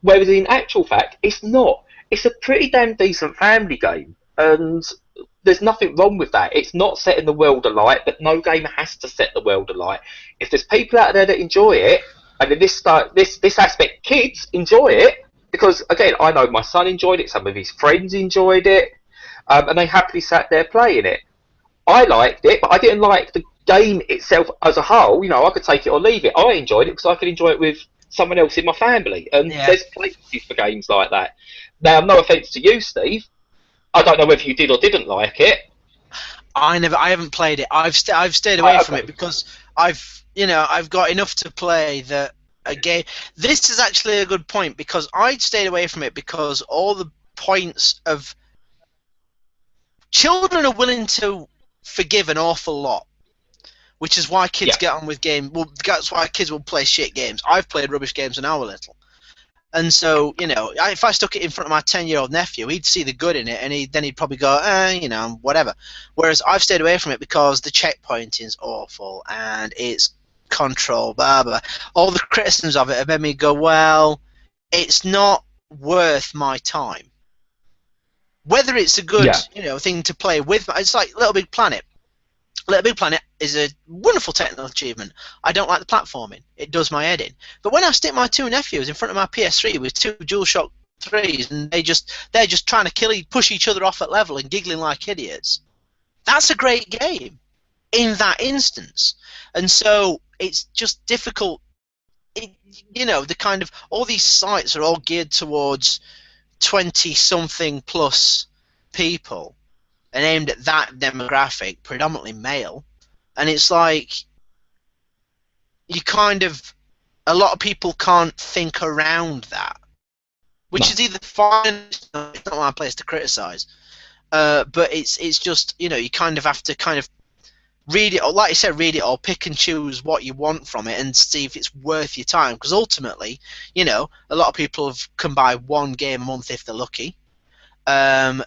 Whereas in actual fact, it's not. It's a pretty damn decent family game, and there's nothing wrong with that. It's not setting the world alight, but no game has to set the world alight. If there's people out there that enjoy it, and in this aspect, kids enjoy it, because again, I know my son enjoyed it, some of his friends enjoyed it, and they happily sat there playing it. I liked it, but I didn't like the game itself as a whole. I could take it or leave it. I enjoyed it because I could enjoy it with someone else in my family, and there's places for games like that. Now, no offence to you, Steve. I don't know whether you did or didn't like it. I haven't played it. I've stayed away from it because I've got enough to play that a game. This is actually a good point because I stayed away from it because all the points of children are willing to forgive an awful lot, which is why kids get on with games. Well, that's why kids will play shit games. I've played rubbish games when I was little. And so, if I stuck it in front of my 10-year-old nephew, he'd see the good in it, and he'd probably go, whatever. Whereas I've stayed away from it because the checkpointing is awful, and it's control, blah, blah. All the criticisms of it have made me go, well, it's not worth my time. Whether it's a good, thing to play with, it's like Little Big Planet. Little Big Planet is a wonderful technical achievement. I don't like the platforming. It does my head in. But when I stick my two nephews in front of my PS3 with two DualShock 3s and they're just trying to push each other off at level and giggling like idiots, that's a great game in that instance. And so it's just difficult you know, the kind of all these sites are all geared towards 20-something plus people and aimed at that demographic, predominantly male, and it's like you kind of a lot of people can't think around that, which No. is either fine. It's not my place to criticize, but it's just, you know, you kind of have to kind of read it, or like I said, read it, or pick and choose what you want from it and see if it's worth your time. Because ultimately, you know, a lot of people can buy one game a month if they're lucky, and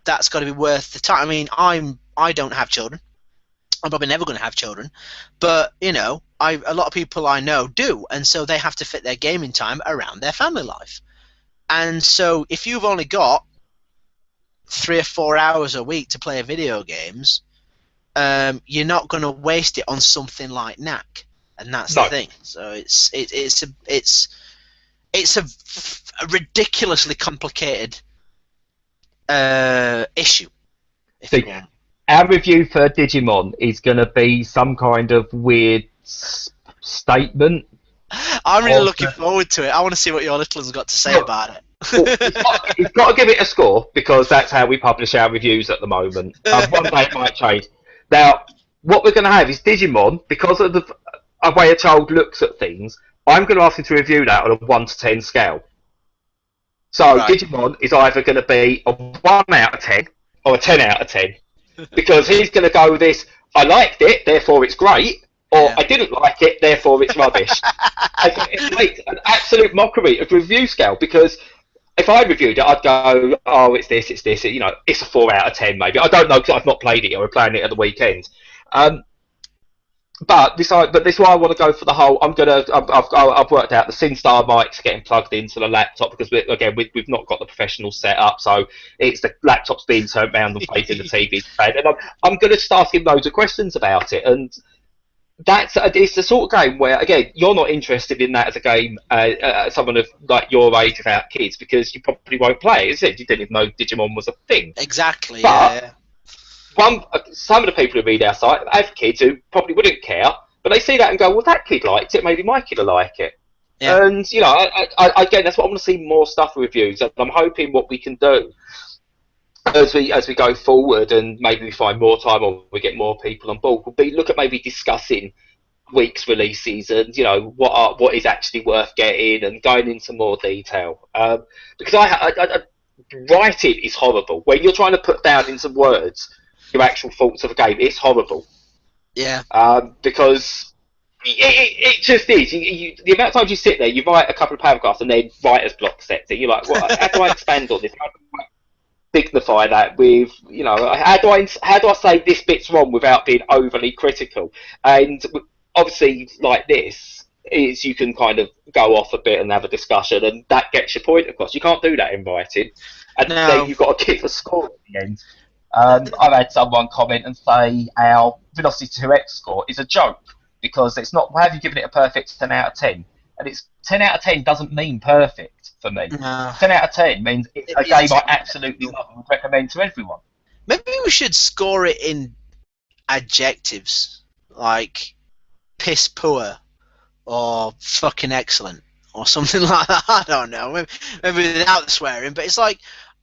that's got to be worth the time. I mean, I don't have children. I'm probably never going to have children, but you know, a lot of people I know do, and so they have to fit their gaming time around their family life. And so, if you've only got 3 or 4 hours a week to play video games, you're not going to waste it on something like knack, and that's the No. thing. So it's a ridiculously complicated issue. If See, you want. our review for Digimon is going to be some kind of weird statement. I'm really of looking the- forward to it. I want to see what your little one's got to say Look, about it. Well, it's got to give it a score because that's how we publish our reviews at the moment. One day it might change. Now, what we're going to have is Digimon, because of the way a child looks at things, I'm going to ask him to review that on a 1 to 10 scale. So Right. Digimon is either going to be a 1 out of 10 or a 10 out of 10 because he's going to go with this, I liked it, therefore it's great, or Yeah. I didn't like it, therefore it's rubbish. And it makes an absolute mockery of review scale because if I reviewed it, I'd go, oh, it's this, you know, it's a 4 out of 10 maybe. I don't know because I've not played it or we're playing it at the weekend. But this is why I want to go for the whole. I've worked out the SingStar mic's getting plugged into the laptop because we've not got the professional setup, so it's the laptop's being turned round and facing the TV. And I'm going to start asking loads of questions about it, and it's the sort of game where again you're not interested in that as a game. Someone of like your age without kids because you probably won't play it. Is it? You didn't even know Digimon was a thing. Exactly. But Yeah. some of the people who read our site have kids who probably wouldn't care, but they see that and go, well, that kid liked it, maybe my kid will like it. Yeah. And, you know, again, that's what I want to see more stuff reviews. And I'm hoping what we can do as we go forward and maybe we find more time or we get more people on board will be look at maybe discussing week's releases and, you know, what is actually worth getting and going into more detail. Because writing is horrible. When you're trying to put down in some words your actual thoughts of a game, it's horrible. Yeah. Because it just is. The amount of times you sit there, you write a couple of paragraphs and then writer's block sets it. You're like, well, how do I expand on this? How do I dignify that with, you know, how do I say this bit's wrong without being overly critical? And obviously, like this, is you can kind of go off a bit and have a discussion, and that gets your point across. You can't do that in writing, and No. then you've got to give a score at the end. I've had someone comment and say our Velocity 2X score is a joke because it's not. Why have you given it a perfect 10 out of 10? And it's 10 out of 10 doesn't mean perfect for me. No. 10 out of 10 means it's a game I absolutely love and would recommend to everyone. Maybe we should score it in adjectives like piss poor or fucking excellent or something like that. I don't know. Maybe without the swearing, but it's like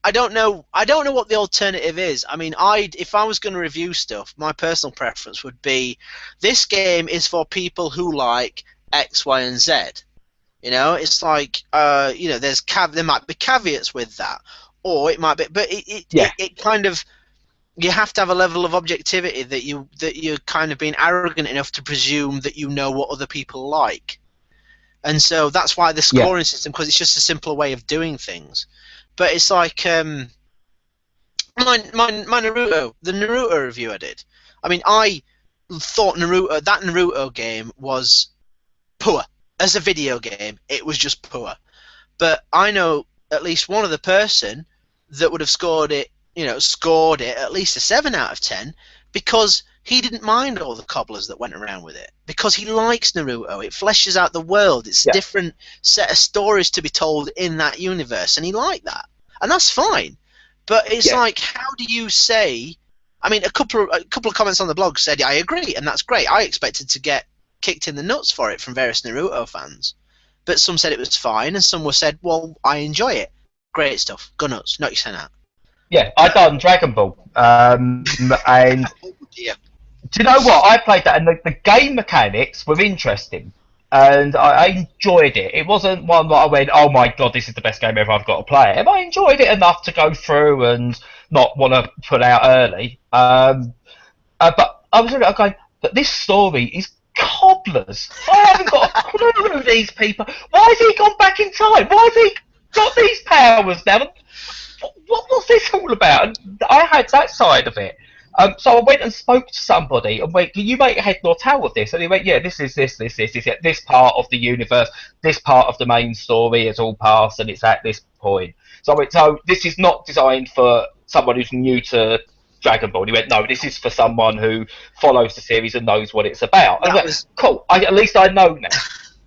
I don't know what the alternative is. I mean, if I was going to review stuff, my personal preference would be this game is for people who like X, Y, and Z. You know, it's like you know, there might be caveats with that, or it might be, but it kind of, you have to have a level of objectivity that you're kind of being arrogant enough to presume that you know what other people like, and so that's why the scoring system, because it's just a simpler way of doing things. But it's like my Naruto, the Naruto review I did. I mean, I thought that Naruto game was poor as a video game. It was just poor. But I know at least one other person that would have scored it at least a 7 out of 10 because he didn't mind all the cobblers that went around with it, because he likes Naruto. It fleshes out the world. It's a different set of stories to be told in that universe, and he liked that, and that's fine. But it's like, how do you say? I mean, a couple of comments on the blog said I agree, and that's great. I expected to get kicked in the nuts for it from various Naruto fans. But some said it was fine, and some were said, well, I enjoy it. Great stuff. Go nuts. Knock your son out. Yeah, I done Dragon Ball, and Oh, dear. do you know what? I played that, and the game mechanics were interesting, and I enjoyed it. It wasn't one that I went, "Oh my god, this is the best game ever! I've got to play it." And I enjoyed it enough to go through and not want to put out early. But I was looking at it going, "But this story is cobblers. I haven't got a clue who these people. Why has he gone back in time? Why has he got these powers now? What was this all about?" And I had that side of it. So I went and spoke to somebody and went, "Can you make head nor tail of this?" And he went, "Yeah, this is this part of the universe, this part of the main story is all past, and it's at this point." So I went, "So this is not designed for someone who's new to Dragon Ball." And he went, "No, this is for someone who follows the series and knows what it's about." And I went, "Cool. At least I know now."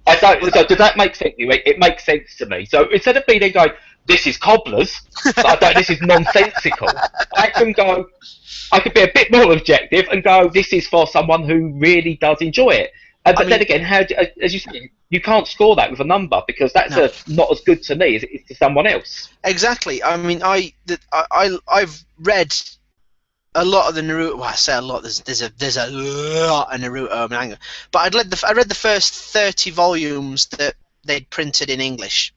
I don't. So does that make sense? It makes sense to me. So instead of being there going, "This is cobblers," this is nonsensical, I can go. I could be a bit more objective and go, "This is for someone who really does enjoy it." But then again, as you say, you can't score that with a number because that's not as good to me as it is to someone else. Exactly. I mean, I've read a lot of the Naruto. Well, I say a lot. There's a lot of Naruto manga, but I read the first 30 volumes that they'd printed in English,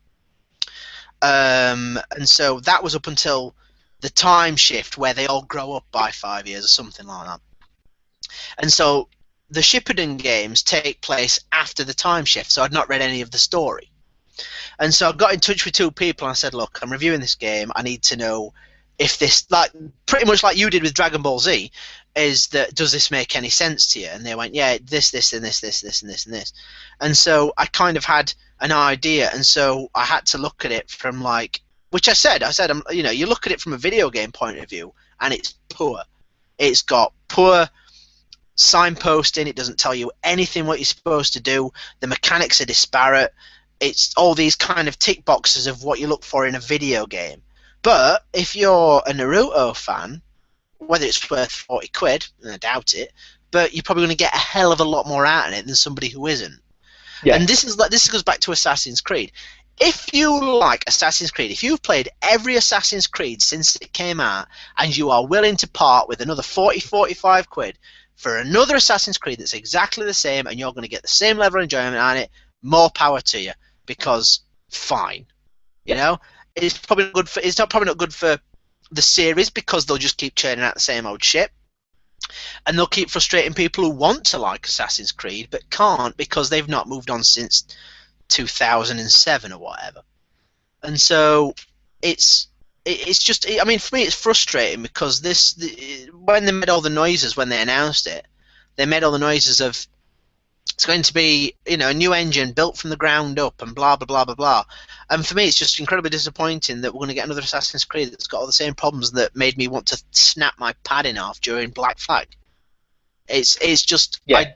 and so that was up until the time shift where they all grow up by 5 years or something like that. And so the Shippuden games take place after the time shift, so I'd not read any of the story. And so I got in touch with two people and I said, "Look, I'm reviewing this game. I need to know if this, like pretty much like you did with Dragon Ball Z, does this make any sense to you?" And they went, "Yeah, this, and this, and this." And so I kind of had an idea, and so I had to look at it from which I said, you look at it from a video game point of view, and it's poor. It's got poor signposting. It doesn't tell you anything what you're supposed to do. The mechanics are disparate. It's all these kind of tick boxes of what you look for in a video game. But if you're a Naruto fan, whether it's worth 40 quid, and I doubt it, but you're probably going to get a hell of a lot more out of it than somebody who isn't. Yeah. And this goes back to Assassin's Creed. If you like Assassin's Creed, if you've played every Assassin's Creed since it came out, and you are willing to part with another 40, 45 quid for another Assassin's Creed that's exactly the same, and you're going to get the same level of enjoyment on it, more power to you, because fine. You know? It's probably not good for the series because they'll just keep churning out the same old shit. And they'll keep frustrating people who want to like Assassin's Creed but can't because they've not moved on since 2007 or whatever. And so it's just, I mean, for me it's frustrating because when they made all the noises when they announced it, they made all the noises of it's going to be, a new engine built from the ground up and blah blah blah blah blah. And for me it's just incredibly disappointing that we're going to get another Assassin's Creed that's got all the same problems that made me want to snap my pad in half during Black Flag. It's just I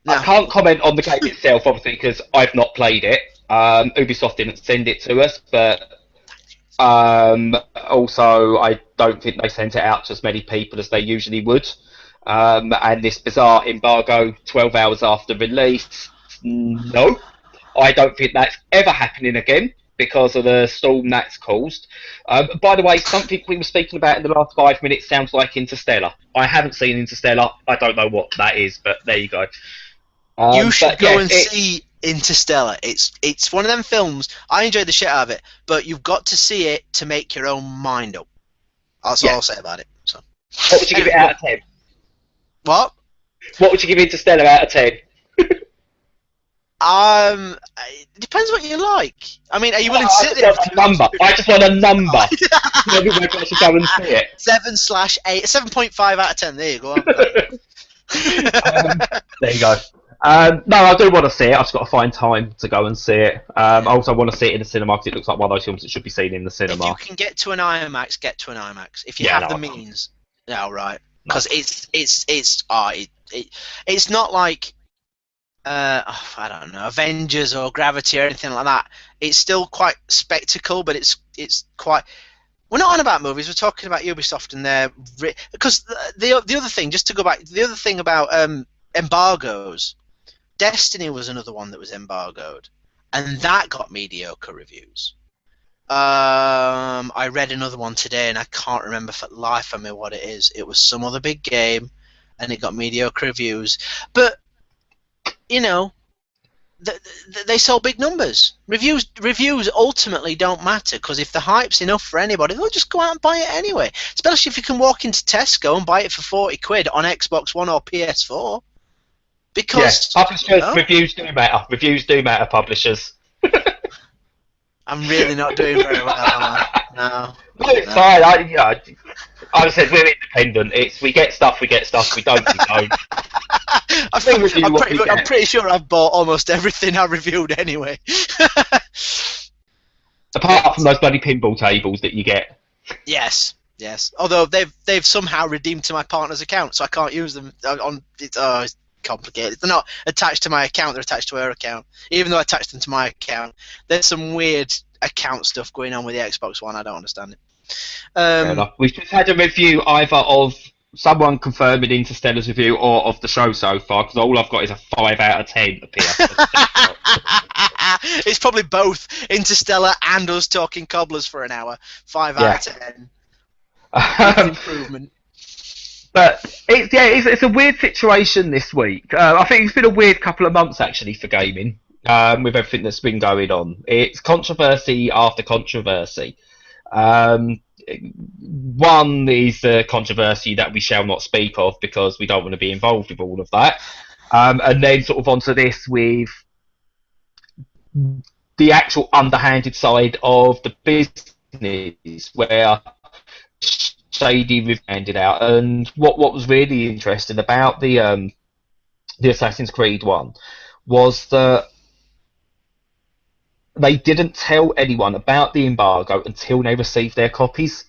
can't comment on the game itself, obviously, because I've not played it. Ubisoft didn't send it to us, but also I don't think they sent it out to as many people as they usually would. And this bizarre embargo 12 hours after release, no. I don't think that's ever happening again because of the storm that's caused. By the way, something we were speaking about in the last 5 minutes sounds like Interstellar. I haven't seen Interstellar. I don't know what that is, but there you go. You should go and see Interstellar. It's one of them films. I enjoyed the shit out of it, but you've got to see it to make your own mind up. That's all I'll say about it. So, what would you give it out of 10? What? What would you give Interstellar out of 10? It depends what you like. I mean, are you willing to sit there? I just want a number. Everyone got to go and see it. 7/8, 7.5 out of 10. There you go. There you go. No, I do want to see it. I've just got to find time to go and see it. I also want to see it in the cinema because it looks like one of those films that should be seen in the cinema. If you can get to an IMAX, get to an IMAX. If you have the means. No, right. Because it's not like I don't know, Avengers or Gravity or anything like that. It's still quite spectacle, but it's quite. We're not on about movies. We're talking about Ubisoft and their because the other thing, just to go back, the other thing about embargoes. Destiny was another one that was embargoed, and that got mediocre reviews. I read another one today, and I can't remember for the life of me what it is. It was some other big game, and it got mediocre reviews. But you know, they sold big numbers. Reviews ultimately don't matter, because if the hype's enough for anybody, they'll just go out and buy it anyway. Especially if you can walk into Tesco and buy it for 40 quid on Xbox One or PS4. Because publishers, reviews do matter. Reviews do matter, publishers. I'm really not doing very well, am I? No. It's fine. I said we're independent. We get stuff. We don't. We don't. I'm pretty sure I've bought almost everything I reviewed anyway. Apart from those bloody pinball tables that you get. Yes. Although they've somehow redeemed to my partner's account, so I can't use them on. It's complicated. They're not attached to my account. They're attached to her account. Even though I attached them to my account, there's some weird account stuff going on with the Xbox One. I don't understand it. Fair enough. We've just had a review either of someone confirming Interstellar's review or of the show so far, because all I've got is a 5 out of 10 appear. It's probably both Interstellar and us talking cobblers for an hour. 5 out of 10. Improvement. But it's a weird situation this week. I think it's been a weird couple of months actually for gaming, with everything that's been going on. It's controversy after controversy. One is the controversy that we shall not speak of because we don't want to be involved with all of that. And then sort of onto this with the actual underhanded side of the business, where shady we've handed out. And what was really interesting about the Assassin's Creed one was that they didn't tell anyone about the embargo until they received their copies,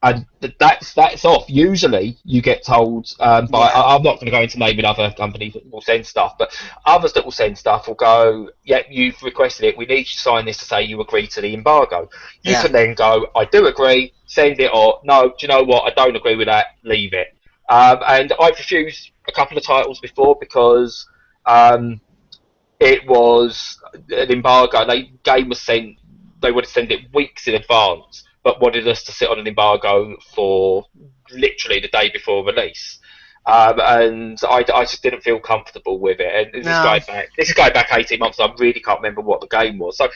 and that's off. Usually, you get told by I'm not going to go into naming other companies that will send stuff, but others that will send stuff will go, "Yeah, you've requested it. We need you to sign this to say you agree to the embargo." You can then go, "I do agree," send it, or "No, do you know what? I don't agree with that. Leave it." And I've refused a couple of titles before because it was an embargo. Game was sent. They would send it weeks in advance, but wanted us to sit on an embargo for literally the day before release. And I just didn't feel comfortable with it. And this is going back 18 months. I really can't remember what the game was. So,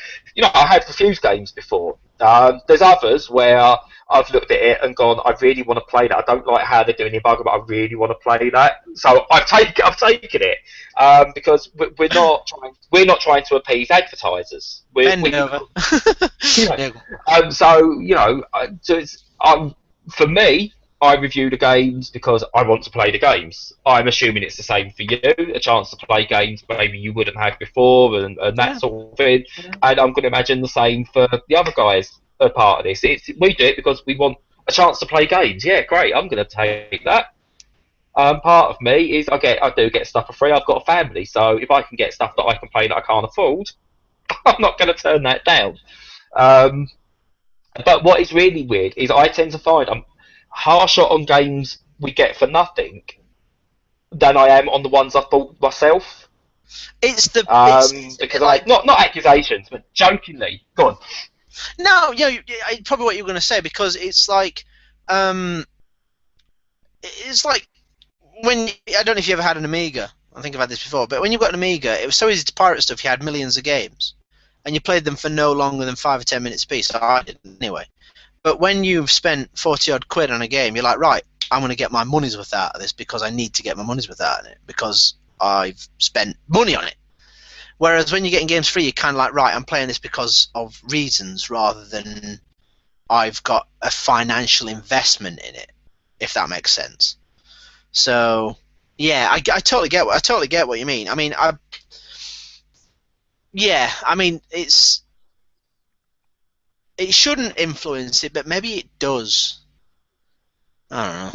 I had refused games before. There's others where I've looked at it and gone, I really want to play that. I don't like how they're doing the embargo, but I really want to play that. So I've taken it because we're not trying to appease advertisers. For me, I review the games because I want to play the games. I'm assuming it's the same for you, a chance to play games maybe you wouldn't have before and that sort of thing. And I'm going to imagine the same for the other guys are part of this. We do it because we want a chance to play games. Yeah, great, I'm going to take that. Part of me is I do get stuff for free. I've got a family, so if I can get stuff that I can play that I can't afford, I'm not going to turn that down. But what is really weird is I tend to find I'm harsher on games we get for nothing than I am on the ones I've bought myself. Because not accusations, but jokingly. Go on. No, probably what you're going to say, because it's like when I don't know if you ever had an Amiga. I think I've had this before, but when you've got an Amiga, it was so easy to pirate stuff. You had millions of games, and you played them for no longer than 5 or 10 minutes a piece. So I did anyway. But when you've spent 40 odd quid on a game, you're like, right, I'm going to get my money's worth out of this because I need to get my money's worth out of it because I've spent money on it. Whereas when you're getting games free, you're kind of like, right, I'm playing this because of reasons rather than I've got a financial investment in it, if that makes sense. So, yeah, I totally get what you mean. I mean, it shouldn't influence it, but maybe it does. I don't know.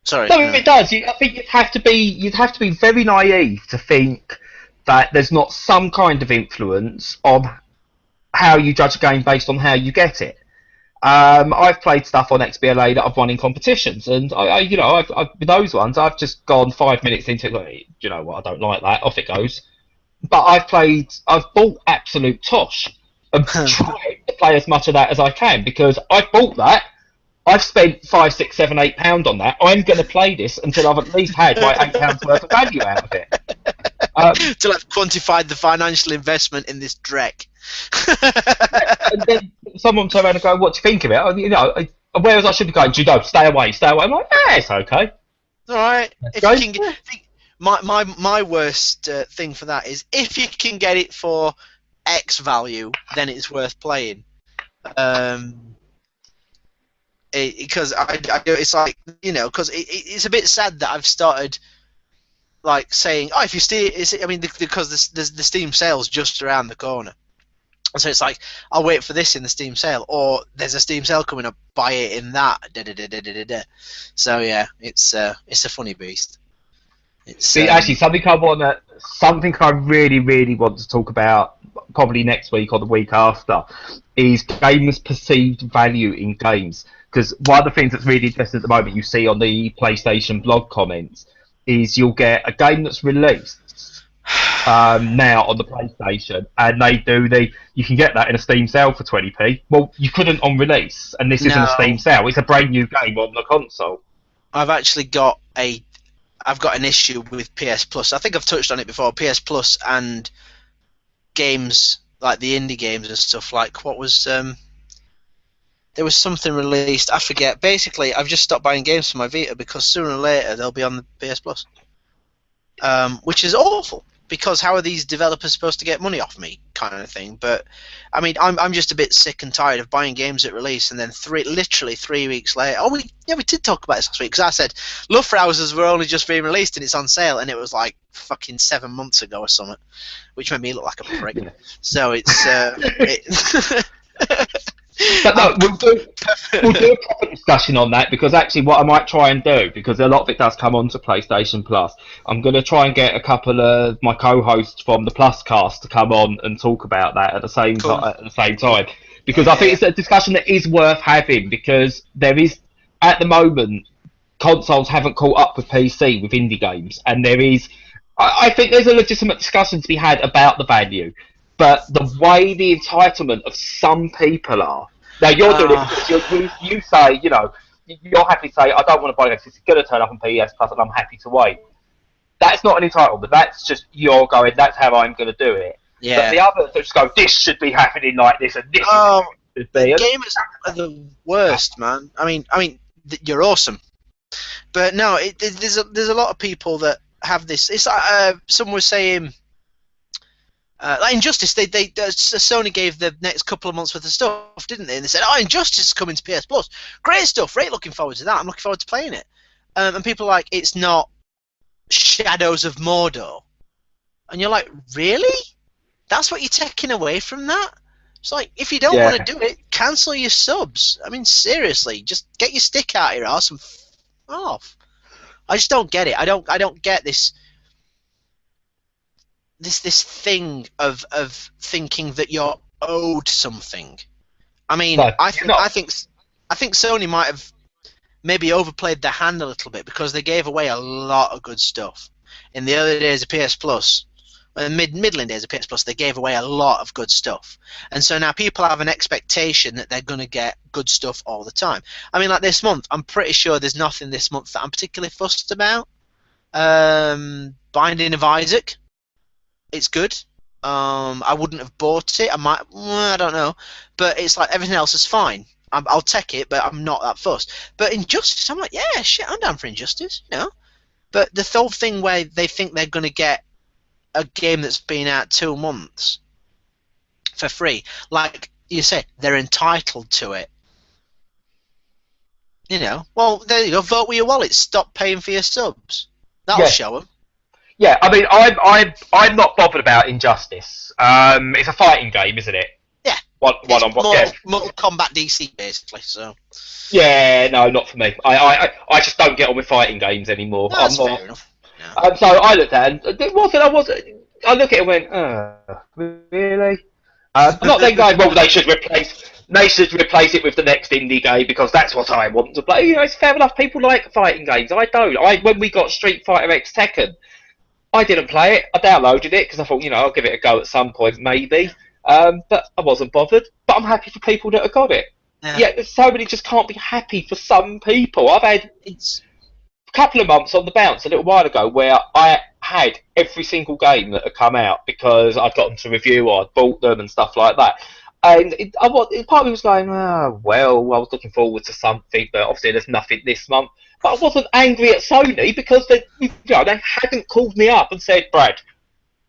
Sorry. No, it does. I think you'd have to be very naive to think that there's not some kind of influence on how you judge a game based on how you get it. I've played stuff on XBLA that I've won in competitions, and I've with those ones, I've just gone 5 minutes into it. Like, you know what? I don't like that. Off it goes. But I've bought Absolute Tosh and tried to play as much of that as I can because I've bought that. I've spent £5, 6, 7, £8 on that. I'm going to play this until I've at least had my £8 worth of value out of it. Till I've quantified the financial investment in this Drek. And then someone turn around and go, "What do you think of it?" Whereas I should be going, "Judo, stay away, stay away." I'm like, it's okay. All right. If Go. you can get, my worst thing for that is if you can get it for X value, then it's worth playing. Because it's like, because it's a bit sad that I've started like saying, if you steal, because the Steam sale's just around the corner. So it's like, I'll wait for this in the Steam sale, or there's a Steam sale coming up, buy it in that. So yeah, it's a funny beast. Actually, something I really, really want to talk about, probably next week or the week after, is gamers' perceived value in games. Because one of the things that's really interesting at the moment, you see on the PlayStation blog comments, is you'll get a game that's released now on the PlayStation, and you can get that in a Steam sale for 20p. Well, you couldn't on release, and this isn't a Steam sale. It's a brand new game on the console. I've actually got an issue with PS Plus. I think I've touched on it before. PS Plus and games like the indie games and stuff. Like what was there was something released. I forget. Basically, I've just stopped buying games for my Vita because sooner or later they'll be on the PS Plus, which is awful. Because how are these developers supposed to get money off me, kind of thing? But I mean, I'm just a bit sick and tired of buying games at release and then literally 3 weeks later. Oh, we did talk about this last week because I said Love Rousers were only just being released and it's on sale, and it was like fucking 7 months ago or something, which made me look like a prick. Yeah. So it's But no, we'll do a proper discussion on that, because actually what I might try and do, because a lot of it does come onto PlayStation Plus, I'm going to try and get a couple of my co-hosts from the Plus cast to come on and talk about that at the same time, because I think it's a discussion that is worth having, because there is, at the moment, consoles haven't caught up with PC with indie games, and I think there's a legitimate discussion to be had about the value. But the way the entitlement of some people are, now you're doing it because you say, you're happy to say, I don't want to buy this, it's going to turn up on PS Plus and I'm happy to wait. That's not an entitlement, that's just you're going, that's how I'm going to do it. Yeah. But the others just go, this should be happening like this, and this should be. Gamers are the worst, man. I mean, you're awesome. But no, there's a lot of people that have this. It's like someone was saying, like Injustice, they Sony gave the next couple of months worth of stuff, didn't they? And they said, Injustice is coming to PS Plus. Great stuff. Right, looking forward to that. I'm looking forward to playing it. And people are like, it's not Shadows of Mordor. And you're like, really? That's what you're taking away from that? It's like, if you don't want to do it, cancel your subs. I mean, seriously, just get your stick out of your ass and off. I just don't get it. I don't get this thing of thinking that you're owed something. I mean, no, I think Sony might have maybe overplayed their hand a little bit, because they gave away a lot of good stuff in the early days of PS Plus. In the middling days of PS Plus, they gave away a lot of good stuff, and so now people have an expectation that they're going to get good stuff all the time. I mean, like this month, I'm pretty sure there's nothing this month that I'm particularly fussed about. Binding of Isaac, it's good. I wouldn't have bought it. I don't know, but it's like everything else is fine. I'll take it, but I'm not that fussed. But Injustice, I'm like, yeah, shit, I'm down for Injustice, But the whole thing where they think they're going to get a game that's been out 2 months for free, like you say, they're entitled to it. Well, there you go. Vote with your wallet. Stop paying for your subs. That'll show them. Yeah, I mean, I'm not bothered about Injustice. It's a fighting game, isn't it? Yeah. Mortal Kombat DC, basically. So. Yeah, no, not for me. I just don't get on with fighting games anymore. No, that's fair enough. No. So I looked at it, and I looked at it and went, really? I'm not then going, well, they should replace they should replace it with the next indie game because that's what I want to play. You know, it's fair enough. People like fighting games. I don't. When we got Street Fighter X Tekken, I didn't play it. I downloaded it because I thought, I'll give it a go at some point, maybe. But I wasn't bothered. But I'm happy for people that have got it. Yeah, so many just can't be happy for some people. I've had a couple of months on the bounce a little while ago where I had every single game that had come out because I'd got them to review or I'd bought them and stuff like that. And part of me was going, oh, well, I was looking forward to something, but obviously there's nothing this month. But I wasn't angry at Sony because they hadn't called me up and said, Brad,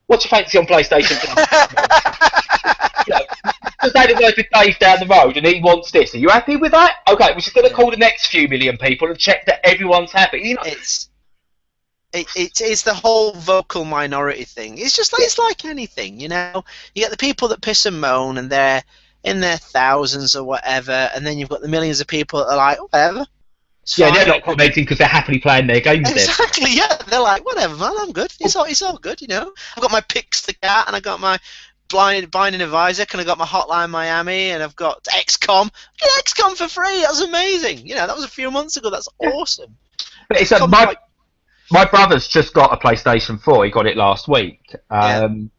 what's your fancy on PlayStation? Because they didn't work with Dave down the road and he wants this. Are you happy with that? Okay, we're just going to call the next few million people and check that everyone's happy. It's the whole vocal minority thing. It's just like, it's like anything, You get the people that piss and moan and they're in their thousands or whatever, and then you've got the millions of people that are like, whatever. They're not commenting because they're happily playing their games. Exactly, yeah. They're like, whatever, man, I'm good. It's all good, I've got my Pix the Cat, and I got my Binding of Isaac, and I got my Hotline Miami, and I've got XCOM. Get XCOM for free. That's amazing. That was a few months ago. That's awesome. But it's my brother's just got a PlayStation 4. He got it last week. And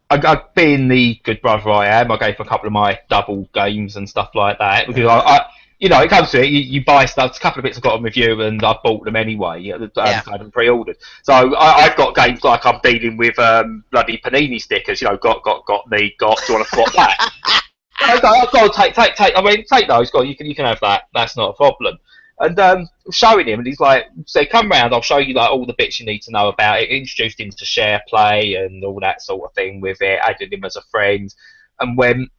I've been the good brother I am. I gave him a couple of my double games and stuff like that because it comes to it. You buy stuff. A couple of bits I've got on review, and I bought them anyway. I had them pre-ordered. So I've got games like I'm dealing with bloody Panini stickers. Got. Do you want to swap that? I've got to take. I mean, take those. Go. You can have that. That's not a problem. And showing him, and he's like, "So come round. I'll show you like all the bits you need to know about it." Introduced him to share play and all that sort of thing with it. Added him as a friend, and when.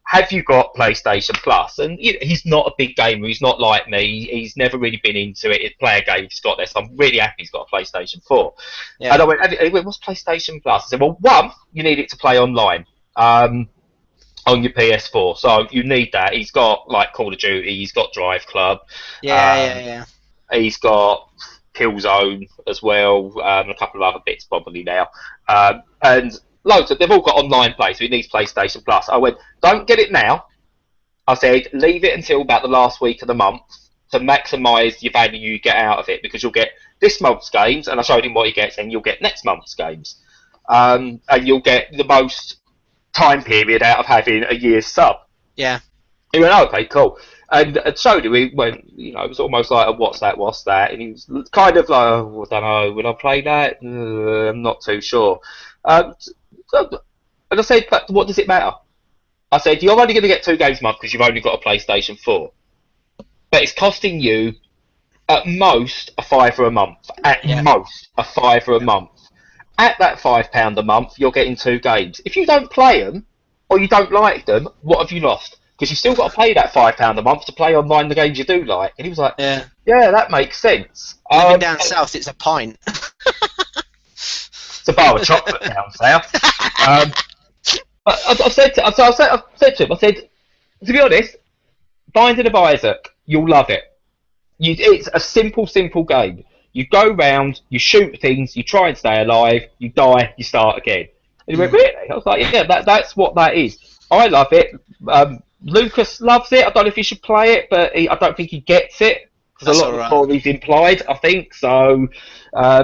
Have you got PlayStation Plus? And he's not a big gamer. He's not like me. He's never really been into it. He'd play a game. He's got this. I'm really happy he's got a PlayStation 4. Yeah. And I went, what's PlayStation Plus? I said, well, one, you need it to play online on your PS4. So you need that. He's got like Call of Duty. He's got Drive Club. Yeah. He's got Killzone as well. And a couple of other bits probably now. And loads of, they've all got online play, so it needs PlayStation Plus. I went, don't get it now. I said, leave it until about the last week of the month to maximise your value you get out of it, because you'll get this month's games, and I showed him what he gets, and you'll get next month's games. And you'll get the most time period out of having a year's sub. Yeah. He went, oh, okay, cool. And showed him, he went, it was almost like, what's that? And he was kind of like, oh, I don't know, will I play that? I'm not too sure. And I said, but what does it matter? I said, you're only going to get 2 games a month because you've only got a PlayStation 4. But it's costing you, at most, a £5 a month. At most, a £5 a month. At that £5 a month, you're getting 2 games. If you don't play them, or you don't like them, what have you lost? Because you've still got to pay that £5 a month to play online the games you do like. And he was like, yeah, that makes sense. Living down south, it's a pint. It's a bar of chocolate down south. But I've said to him, I said, to be honest, Binding of Isaac, you'll love it. It's a simple game. You go round, you shoot things, you try and stay alive, you die, you start again. And he went, really? I was like, yeah, that's what that is. I love it. Lucas loves it. I don't know if he should play it, but I don't think he gets it. Because a lot of the story's implied, I think. So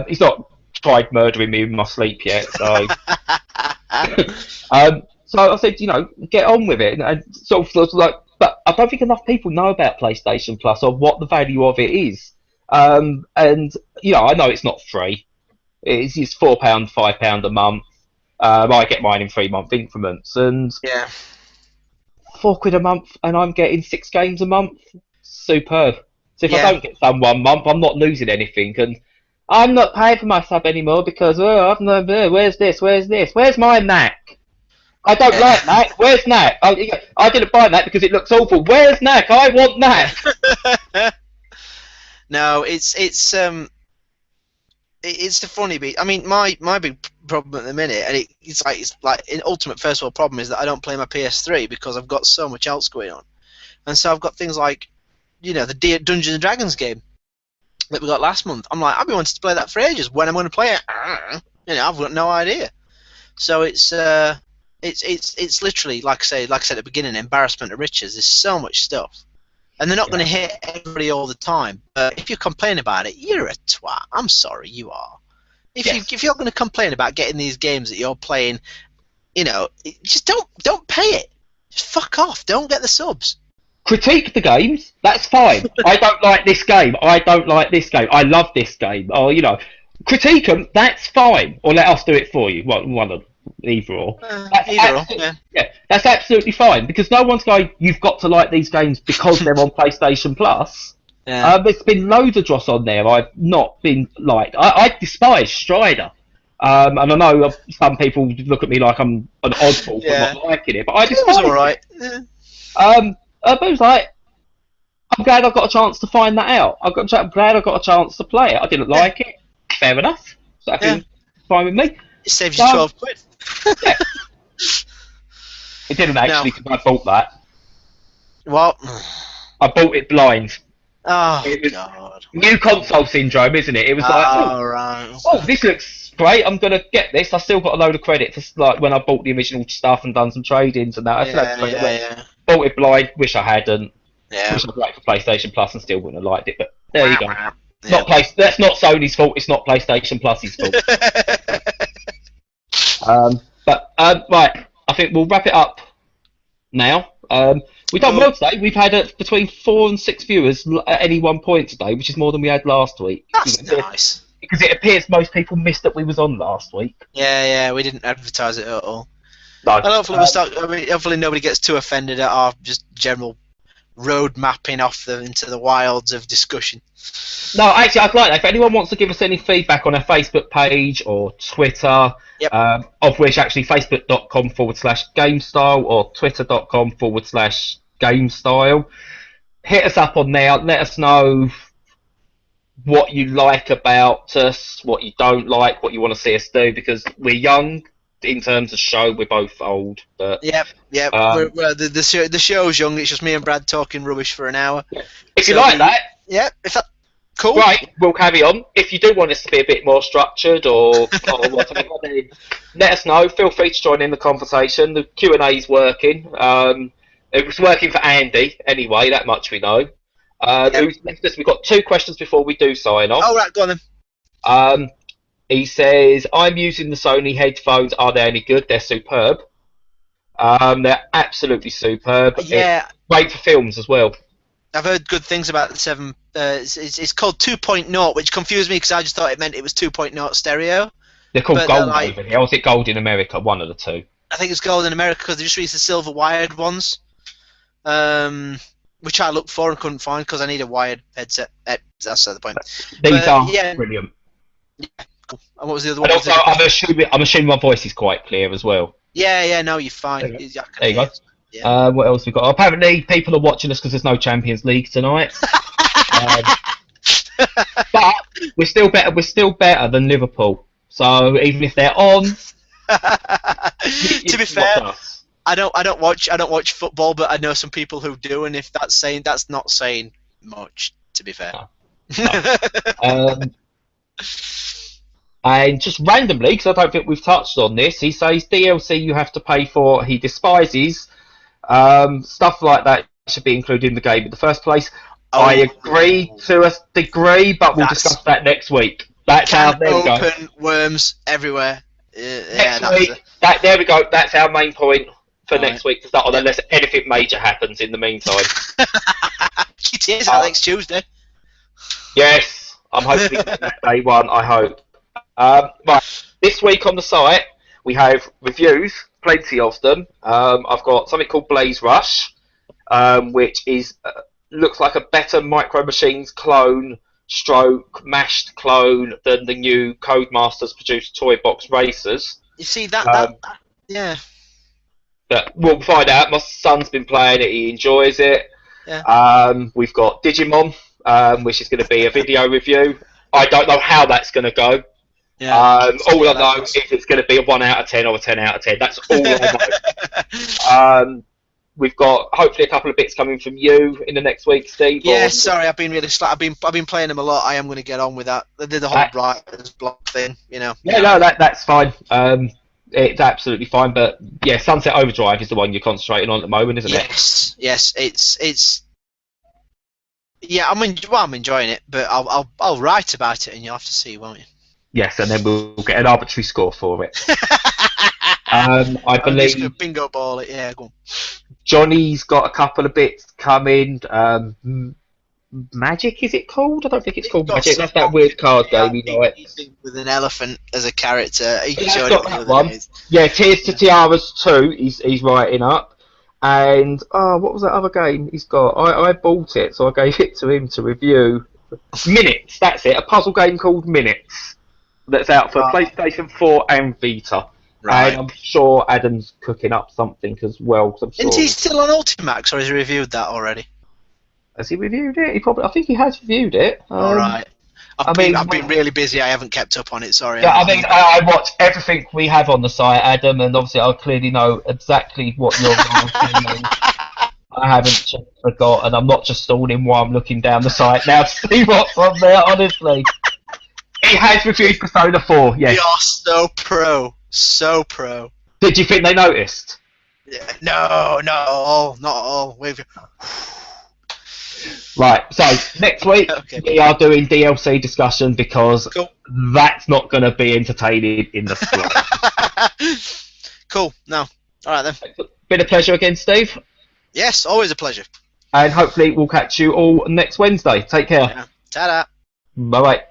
he's not tried murdering me in my sleep yet. So so I said, get on with it. And sort of like, but I don't think enough people know about PlayStation Plus or what the value of it is. And I know it's not free. It's £4, £5 a month. I get mine in 3-month increments, and £4 a month, and I'm getting 6 games a month. Superb. So if I don't get some one month, I'm not losing anything, and I'm not paying for my sub anymore because where's this? Where's my Knack? I don't like Knack. Where's Knack? I didn't buy Knack because it looks awful. Where's Knack? I want Knack. No, it's the funny bit. I mean, my big problem at the minute, and it's like an ultimate first world problem, is that I don't play my PS3 because I've got so much else going on, and so I've got things like, the Dungeons and Dragons game that we got last month. I'm like, I've been wanting to play that for ages. When I'm going to play it, I've got no idea. So it's It's literally like I said at the beginning, embarrassment of riches. There's so much stuff, and they're not going to hit everybody all the time. But if you complain about it, you're a twat. I'm sorry, you are. If you're going to complain about getting these games that you're playing, just don't pay it. Just fuck off. Don't get the subs. Critique the games. That's fine. I don't like this game. I don't like this game. I love this game. Or critique them. That's fine. Or let us do it for you. One of either or. That's absolutely fine because no one's going. You've got to like these games because they're on PlayStation Plus. Yeah. There's been loads of dross on there. I've not been liked. I despise Strider. And I know some people look at me like I'm an oddball for not liking it, but I despise it. Was alright. But it was like, I'm glad I got a chance to find that out. I'm glad I got a chance to play it. I didn't like it. Fair enough. So I think fine with me. It saves you 12 quid. Yeah. It didn't actually because I bought that. What? I bought it blind. Oh, God. New console syndrome, isn't it? It was right. Oh, this looks great. I'm going to get this. I still got a load of credit for like when I bought the original stuff and done some trade-ins and that. Bought it blind. Wish I hadn't. Yeah. Wish I'd got it for PlayStation Plus and still wouldn't have liked it. But there you go. That's not Sony's fault. It's not PlayStation Plus's fault. Right. I think we'll wrap it up now. We've done well today. We've had between 4 and 6 viewers at any one point today, which is more than we had last week. That's nice. Because it appears most people missed that we was on last week. Yeah, we didn't advertise it at all. No. And hopefully hopefully nobody gets too offended at our just general road mapping off into the wilds of discussion. No, actually, I'd like that. If anyone wants to give us any feedback on our Facebook page or Twitter, of which actually facebook.com/Gamestyle or twitter.com/Gamestyle, hit us up on there. Let us know what you like about us, what you don't like, what you want to see us do, because we're young. In terms of show, we're both old. But, the show's young. It's just me and Brad talking rubbish for an hour. If you like that, if that cool, right, we'll carry on. If you do want us to be a bit more structured or whatever, let us know. Feel free to join in the conversation. The Q&A's working. It was working for Andy anyway. That much we know. We've got 2 questions before we do sign off. Oh right, go on then. He says, I'm using the Sony headphones. Are they any good? They're superb. They're absolutely superb. Yeah. It's great for films as well. I've heard good things about the 7. It's called 2.0, which confused me because I just thought it meant it was 2.0 stereo. They're called gold over here. Or is it gold in America? One of the two. I think it's gold in America because they just released the silver wired ones, which I looked for and couldn't find because I need a wired headset. That's the point. These are brilliant. Yeah. Cool. And what was the other one? Also, I'm assuming my voice is quite clear as well. Yeah, no, you're fine. There you go. Yeah. What else we got? Apparently, people are watching us because there's no Champions League tonight. But we're still better. We're still better than Liverpool. So even if they're on, to be fair, I don't watch football, but I know some people who do, and if that's not saying much. To be fair. No. And just randomly, because I don't think we've touched on this, he says DLC you have to pay for. He despises stuff like that should be included in the game in the first place. I agree to a degree, but we'll discuss that next week. That's how there we go. Open worms everywhere. Next week. There we go. That's our main point for next week to start on, unless anything major happens in the meantime. GTA is out next Tuesday. Yes, I'm hoping that day one. I hope. Right, this week on the site we have reviews, plenty of them. I've got something called Blaze Rush, which is looks like a better Micro Machines clone stroke mashed clone than the new Codemasters produced Toy Box Racers. You see that yeah. But we'll find out. My son's been playing it; he enjoys it. Yeah. We've got Digimon, which is going to be a video review. I don't know how that's going to go. Yeah, all I know is it's going to be a 1 out of 10 or a 10 out of 10. That's all I know. We've got hopefully a couple of bits coming from you in the next week, Steve. Yeah, sorry, I've been really slack. I've been playing them a lot. I am going to get on with that. They did the whole writer's block thing, you know. Yeah, no, that's fine. it's absolutely fine. But yeah, Sunset Overdrive is the one you're concentrating on at the moment, isn't it? Yes, it's. Yeah, I'm enjoying it, but I'll write about it, and you'll have to see, won't you? Yes, and then we'll get an arbitrary score for it. I I'm just gonna believe bingo ball it. Yeah, go on. Johnny's got a couple of bits coming. Magic, is it called? I don't think it's He's called got Magic. some That's that weird card game he likes. with an elephant as a character. He He's showed it got me the that other one. day. Yeah, Tears to Tiaras 2, he's writing up. And, what was that other game he's got? I bought it, so I gave it to him to review. Minutes, that's it. A puzzle game called Minutes. That's out for Right. PlayStation 4 and Vita. Right. And I'm sure Adam's cooking up something as well. 'Cause I'm sure. Isn't he still on Ultimax, or has he reviewed that already? Has he reviewed it? I think he has reviewed it. All right. I've mean, been really busy. I haven't kept up on it. Sorry. Yeah, I mean, I watch everything we have on the site, Adam, and obviously I clearly know exactly what you're doing. I haven't forgot, and I'm not just stalling while I'm looking down the site now to see what's on there, honestly. He has reviewed Persona 4, yes. We are so pro. So pro. Did you think they noticed? Yeah. No, not at all. Not at all. We've... Right, so next week Okay. we are doing DLC discussion because Cool. that's not going to be entertaining in the slightest. Cool. No. All right then. Been a pleasure again, Steve. Yes, always a pleasure. And hopefully we'll catch you all next Wednesday. Take care. Yeah. Ta-da. Bye-bye.